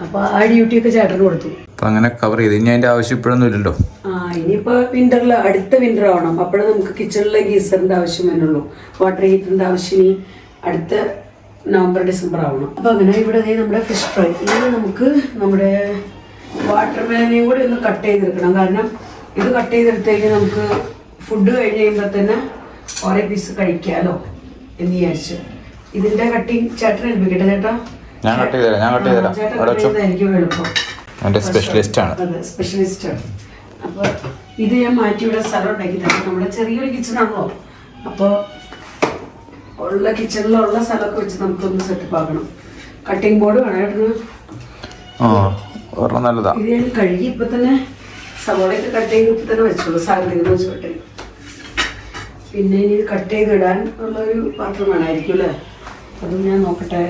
അപ്പോൾ ആ ഡ്യൂട്ടിയൊക്കെ ചേട്ടന് കൊടുത്തു. അങ്ങനെ കവർ ചെയ്ത് ഇനി അതിൻ്റെ ആവശ്യം ഇപ്പോഴൊന്നും ഇല്ലല്ലോ. ഇനിയിപ്പോൾ വിൻ്ററിൽ അടുത്ത വിൻ്റർ ആവണം. അപ്പോഴേ നമുക്ക് കിച്ചണിലെ ഗീസറിൻ്റെ ആവശ്യം വരുന്നുള്ളൂ. വാട്ടർ ഹീറ്ററിൻ്റെ ആവശ്യം ഇനി അടുത്ത നവംബർ ഡിസംബർ ആവണം. അപ്പോൾ അങ്ങനെ ഇവിടെ നമ്മുടെ ഫിഷ് ഫ്രൈ. ഇനി നമുക്ക് നമ്മുടെ വാട്ടർ മെലനെയും കൂടി ഒന്ന് കട്ട് ചെയ്തെടുക്കണം. കാരണം ഇത് കട്ട് ചെയ്തെടുത്ത് കഴിഞ്ഞാൽ നമുക്ക് ഫുഡ് കഴിഞ്ഞ് കഴിയുമ്പോൾ തന്നെ ഓരോ പീസ് കഴിക്കാമല്ലോ എന്ന് വിചാരിച്ചു. ഇതിൻ്റെ കട്ടിങ് ചേട്ടൻ ഏൽപ്പിക്കട്ടെ. ചേട്ടാ ഞാൻ കട്ട് ചെയ്തുതരാം. ചേട്ടൻ എളുപ്പം. എൻ്റെ സ്പെഷ്യലിസ്റ്റാണ്. അതെ, സ്പെഷ്യലിസ്റ്റാണ്. അപ്പോൾ ഇത് ഞാൻ മാറ്റി ഇവിടെ സ്ഥലം ഉണ്ടാക്കി തരാം. നമ്മുടെ ചെറിയൊരു കിച്ചണാണല്ലോ. അപ്പോൾ ഉള്ള കിച്ചണിലുള്ള സ്ഥലമൊക്കെ വെച്ച് നമുക്കൊന്ന് സെറ്റപ്പ് ആക്കണം. കട്ടിംഗ് ബോർഡ് വേണം ചേട്ടന്. നല്ലതാ. ഇത് ഞാൻ കഴുകി ഇപ്പം തന്നെ സവോളയൊക്കെ കട്ട് ചെയ്ത് ഇപ്പം തന്നെ വെച്ചോളൂ. സാധനം വെച്ച് കട്ട് ചെയ്യും. പിന്നെ ഇനി ഇത് കട്ട് ചെയ്തിടാൻ ഉള്ളൊരു പാത്രം വേണമായിരിക്കും അല്ലേ. അതും ഞാൻ നോക്കട്ടെ.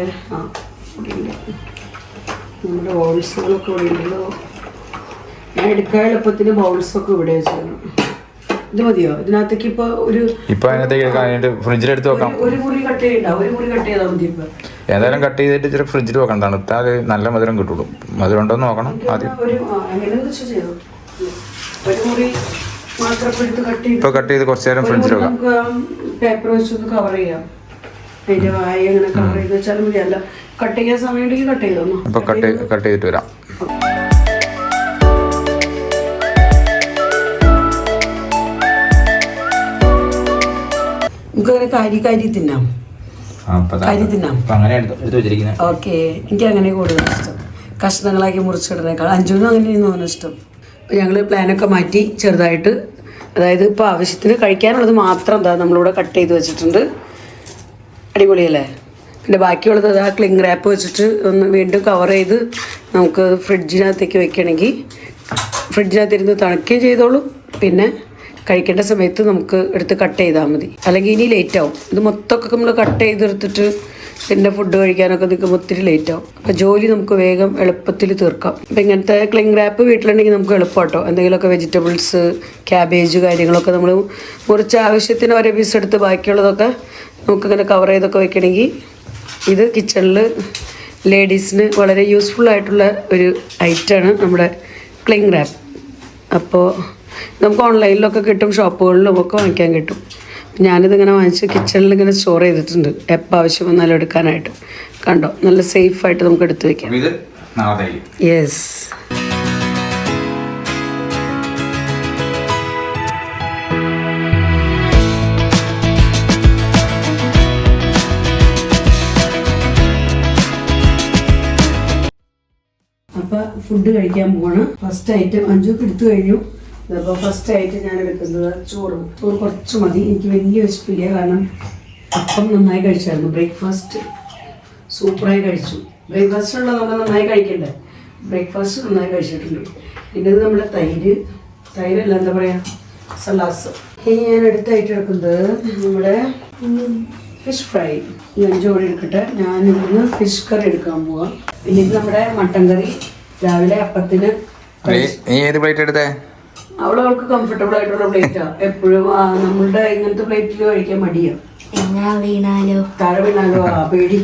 നമ്മുടെ ബൗൾസുകളൊക്കെ ഇവിടെ ഉണ്ടല്ലോ. ഞാൻ എടുക്കാൻ എളുപ്പത്തിന് ബൗൾസൊക്കെ ഇവിടെ വെച്ചാണ്. ഇത് മതിയോ? ഇതിനകത്തേക്ക് ഇപ്പോൾ ഫ്രിഡ്ജിലെടുത്ത് വെക്കാം. ഒരു മുറി കട്ട് ചെയ്യണ്ട, ഒരു മുറി കട്ട് ചെയ്താൽ മതി. ഇപ്പം ഏതായാലും കട്ട് ചെയ്തിട്ട് ഇച്ചിരി ഫ്രിഡ്ജിൽ വെക്കണ്ടാണ്. ഇട്ടാൽ നല്ല മധുരം കിട്ടുള്ളൂ. മധുരം ഉണ്ടോ എന്ന് നോക്കണം ആദ്യം. എങ്ങനെയാണെന്ന് വെച്ചാൽ ചെയ്തു. ഒരു മുറി മാത്രം എടുത്ത് കട്ട് ചെയ്ത് ഇപ്പോൾ കട്ട് ചെയ്ത് കുറച്ച് നേരം ഫ്രിഡ്ജിൽ വെക്കാം. നമുക്ക് പേപ്പർ വെച്ചൊന്ന് കവർ ചെയ്യാം. അതിൻ്റെ വായ അങ്ങനെ കവർ ചെയ്ത് വെച്ചാലും മതി. അല്ല കട്ട് ചെയ്യാൻ സമയം ഉണ്ടെങ്കിൽ കട്ട് ചെയ്തോന്നു. ഇപ്പോൾ കട്ട് ചെയ്തിട്ട് വരാം. നമുക്കങ്ങനെ കാരി തിന്നാം. ഓക്കെ, എനിക്ക് അങ്ങനെ കൂടുതൽ ഇഷ്ടം. കഷ്ണങ്ങളാക്കി മുറിച്ചിടുന്നേക്കാൾ അഞ്ചുനും അങ്ങനെ തോന്നുന്നു ഇഷ്ടം. അപ്പോൾ ഞങ്ങൾ പ്ലാനൊക്കെ മാറ്റി ചെറുതായിട്ട്, അതായത് ഇപ്പോൾ ആവശ്യത്തിന് കഴിക്കാനുള്ളത് മാത്രം എന്താ നമ്മളിവിടെ കട്ട് ചെയ്ത് വെച്ചിട്ടുണ്ട്. അടിപൊളിയല്ലേ. പിന്നെ ബാക്കിയുള്ളത് അതാ ക്ലിങ് റാപ്പ് വെച്ചിട്ട് ഒന്ന് വീണ്ടും കവർ ചെയ്ത് നമുക്ക് ഫ്രിഡ്ജിനകത്തേക്ക് വെക്കണമെങ്കിൽ ഫ്രിഡ്ജിനകത്തിരുന്ന് തണുക്കുകയും ചെയ്തോളും. പിന്നെ കഴിക്കേണ്ട സമയത്ത് നമുക്ക് എടുത്ത് കട്ട് ചെയ്താൽ മതി. അല്ലെങ്കിൽ ഇനി ലേറ്റ് ആവും. ഇത് മൊത്തമൊക്കെ നമ്മൾ കട്ട് ചെയ്തെടുത്തിട്ട് പിന്നെ ഫുഡ് കഴിക്കാനൊക്കെ നിൽക്കുമ്പോൾ ഒത്തിരി ലേറ്റ് ആവും. അപ്പോൾ ജോലി നമുക്ക് വേഗം എളുപ്പത്തിൽ തീർക്കാം. അപ്പോൾ ഇങ്ങനത്തെ ക്ലിങ് റാപ്പ് വീട്ടിലുണ്ടെങ്കിൽ നമുക്ക് എളുപ്പം കേട്ടോ. എന്തെങ്കിലുമൊക്കെ വെജിറ്റബിൾസ്, ക്യാബേജ് കാര്യങ്ങളൊക്കെ നമ്മൾ മുറിച്ച് ആവശ്യത്തിന് ഒരേ പീസ് എടുത്ത് ബാക്കിയുള്ളതൊക്കെ നമുക്കിങ്ങനെ കവർ ചെയ്തൊക്കെ വെക്കണമെങ്കിൽ ഇത് കിച്ചണിൽ ലേഡീസിന് വളരെ യൂസ്ഫുൾ ആയിട്ടുള്ള ഒരു ഐറ്റമാണ് നമ്മുടെ ക്ലിങ് റാപ്പ്. അപ്പോൾ നമുക്ക് ഓൺലൈനിലൊക്കെ കിട്ടും, ഷോപ്പുകളിലും ഒക്കെ വാങ്ങിക്കാൻ കിട്ടും. ഞാനിതിങ്ങനെ വാങ്ങിച്ച് കിച്ചണിൽ ഇങ്ങനെ സ്റ്റോർ ചെയ്തിട്ടുണ്ട്, എപ്പോൾ ആവശ്യം വന്നാലും എടുക്കാനായിട്ട്. കണ്ടോ, നല്ല സേഫായിട്ട് നമുക്ക് എടുത്തു വയ്ക്കാം. ഇത് നാളെ യെസ്. അപ്പോൾ ഫുഡ് കഴിക്കാൻ പോവാണ്. ഫസ്റ്റ് ഐറ്റം അഞ്ചുക്ക് എടുത്തു കഴിഞ്ഞു. അപ്പോൾ ഫസ്റ്റ് ആയിട്ട് ഞാൻ എടുക്കുന്നത് ചോറ് കുറച്ച് മതി, എനിക്ക് വലിയ വിശപ്പില്ല. കാരണം അപ്പം നന്നായി കഴിച്ചായിരുന്നു. ബ്രേക്ക്ഫാസ്റ്റ് സൂപ്പറായി കഴിച്ചു. ബ്രേക്ക്ഫാസ്റ്റിനുള്ള നമ്മൾ നന്നായി കഴിക്കണ്ടേ, ബ്രേക്ക്ഫാസ്റ്റ് നന്നായി കഴിച്ചിട്ടുണ്ട്. പിന്നെ ഇത് നമ്മുടെ തൈരല്ല, എന്താ പറയുക, സലാസ്. ഇനി ഞാൻ അടുത്തായിട്ട് എടുക്കുന്നത് നമ്മുടെ ഫിഷ് ഫ്രൈ. ഈ 5 കോടി എടുക്കട്ടെ. ഞാനിവിടുന്ന് ഫിഷ് കറി എടുക്കാൻ പോവാം. പിന്നെ ഇത് നമ്മുടെ മട്ടൻ കറി. രാവിലെ അപ്പത്തിന് ഏത് പ്ലേറ്റ് എടുത്തേ? അവൾക്ക് കംഫർട്ടബിൾ ആയിട്ടുള്ള പ്ലേറ്റാണ് എപ്പോഴും. നമ്മളുടെ ഇങ്ങനത്തെ പ്ലേറ്റിൽ കഴിക്കാൻ മടിയാ. താഴെ വീണാലോ പേടി.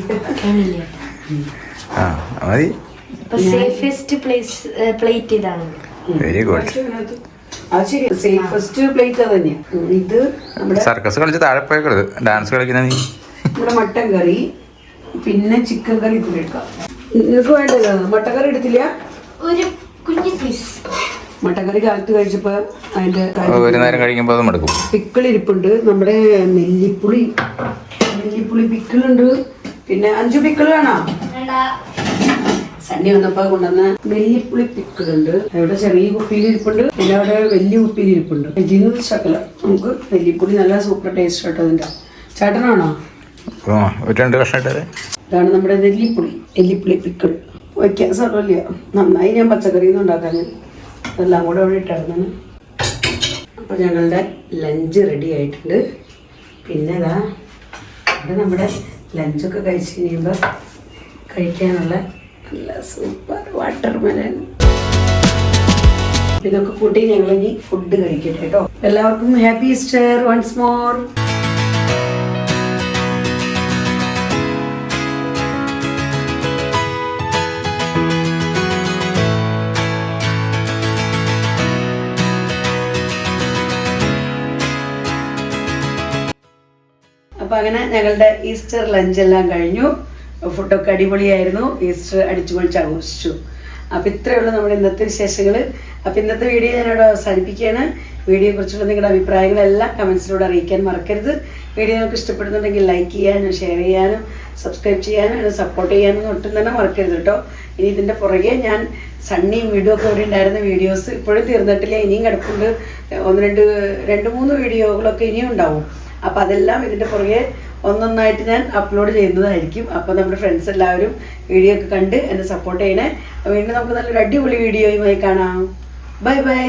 Very good. അത് ശരി, സേഫസ്റ്റ് പ്ലേറ്റ് അത് തന്നെയാ. ഇത് നമ്മുടെ സർക്കസ് കളിച്ച് താഴെ പോയത് ഡാൻസ് കളിക്കുന്ന നീ. നമ്മുടെ മട്ടൻ കറി, പിന്നെ ചിക്കൻ കറി ഇതിൽ എടുക്കാം. നിങ്ങൾക്ക് വേണ്ടല്ലോ. മട്ടൻ കറി എടുത്തില്ല? ഒരു കുഞ്ഞു പീസ് മട്ടൻ കറി കാലത്ത് കഴിച്ചപ്പോ അതിന്റെ ഒരു നേരം കഴിക്കുമ്പോൾ അത് മടുക്കും. പിക്കിൾ ഇരിപ്പുണ്ട്, നമ്മുടെ നെല്ലിപ്പുളി പിക്കിളുണ്ട്. പിന്നെ 5 പിക്കിൾ വേണോ? സണ്ണി വന്നപ്പോ കൊണ്ടുവന്ന നെല്ലിപ്പുളി പിക്കിളുണ്ട്. അവിടെ ചെറിയ കുപ്പിയിൽ ഇരിപ്പുണ്ട്, പിന്നെ അവിടെ വലിയ കുപ്പിയിൽ ഇരിപ്പുണ്ട്. ഇതിന് ശകലം നമുക്ക് നെല്ലിപ്പുളി നല്ല സൂപ്പർ ടേസ്റ്റ് ആട്ടോ അതിന്റെ. ചേട്ടനാണോ? 2 കഷ്ണം ഇട്ടത്. ഇതാണ് നമ്മുടെ നെല്ലിപ്പുളി പിക്കിൾ. വയ്ക്കാൻ സ്ഥലമില്ല, നന്നായി ഞാൻ പച്ചക്കറിയൊന്നും ഉണ്ടാക്കാൻ അതെല്ലാം കൂടെ അവിടെ ഇട്ടായിരുന്നു. അപ്പോൾ ഞങ്ങളുടെ ലഞ്ച് റെഡി ആയിട്ടുണ്ട്. പിന്നെ ഇതാ ഇവിടെ നമ്മുടെ ലഞ്ചൊക്കെ കഴിച്ച് കഴിയുമ്പോൾ കഴിക്കാനുള്ള നല്ല സൂപ്പർ വാട്ടർമെലൻ. ഇതൊക്കെ കൂട്ടി ഞങ്ങളിനി ഫുഡ് കഴിക്കട്ടെ കേട്ടോ. എല്ലാവർക്കും ഹാപ്പി ഈസ്റ്റർ വൺസ് മോർ. അപ്പോൾ അങ്ങനെ ഞങ്ങളുടെ ഈസ്റ്റർ ലഞ്ചെല്ലാം കഴിഞ്ഞു. ഫുഡൊക്കെ അടിപൊളിയായിരുന്നു. ഈസ്റ്റർ അടിച്ചു പൊളിച്ച് ആഘോഷിച്ചു. അപ്പോൾ ഇത്രയേ ഉള്ളൂ നമ്മുടെ ഇന്നത്തെ വിശേഷങ്ങൾ. അപ്പോൾ ഇന്നത്തെ വീഡിയോ ഞാനിവിടെ അവസാനിപ്പിക്കുകയാണ്. വീഡിയോയെക്കുറിച്ചുള്ള നിങ്ങളുടെ അഭിപ്രായങ്ങളെല്ലാം കമൻസിലൂടെ അറിയിക്കാൻ മറക്കരുത്. വീഡിയോ നിങ്ങൾക്ക് ഇഷ്ടപ്പെടുന്നുണ്ടെങ്കിൽ ലൈക്ക് ചെയ്യാനും ഷെയർ ചെയ്യാനും സബ്സ്ക്രൈബ് ചെയ്യാനും എന്നെ സപ്പോർട്ട് ചെയ്യാനും ഒട്ടും തന്നെ മറക്കരുത് കേട്ടോ. ഇനി ഇതിൻ്റെ പുറകെ ഞാൻ സണ്ണിയും വീഡിയോ ഒക്കെ ഇവിടെ ഉണ്ടായിരുന്ന വീഡിയോസ് ഇപ്പോഴും തീർന്നിട്ടില്ല, ഇനിയും കിടപ്പുണ്ട്. 2-3 വീഡിയോകളൊക്കെ ഇനിയും ഉണ്ടാവും. അപ്പോൾ അതെല്ലാം ഇതിൻ്റെ പുറകെ ഒന്നൊന്നായിട്ട് ഞാൻ അപ്ലോഡ് ചെയ്യുന്നതായിരിക്കും. അപ്പോൾ നമ്മുടെ ഫ്രണ്ട്സ് എല്ലാവരും വീഡിയോ ഒക്കെ കണ്ട് എന്നെ സപ്പോർട്ട് ചെയ്യണേ. വീണ്ടും നമുക്ക് നല്ലൊരു അടിപൊളി വീഡിയോയുമായി കാണാം. Bye bye.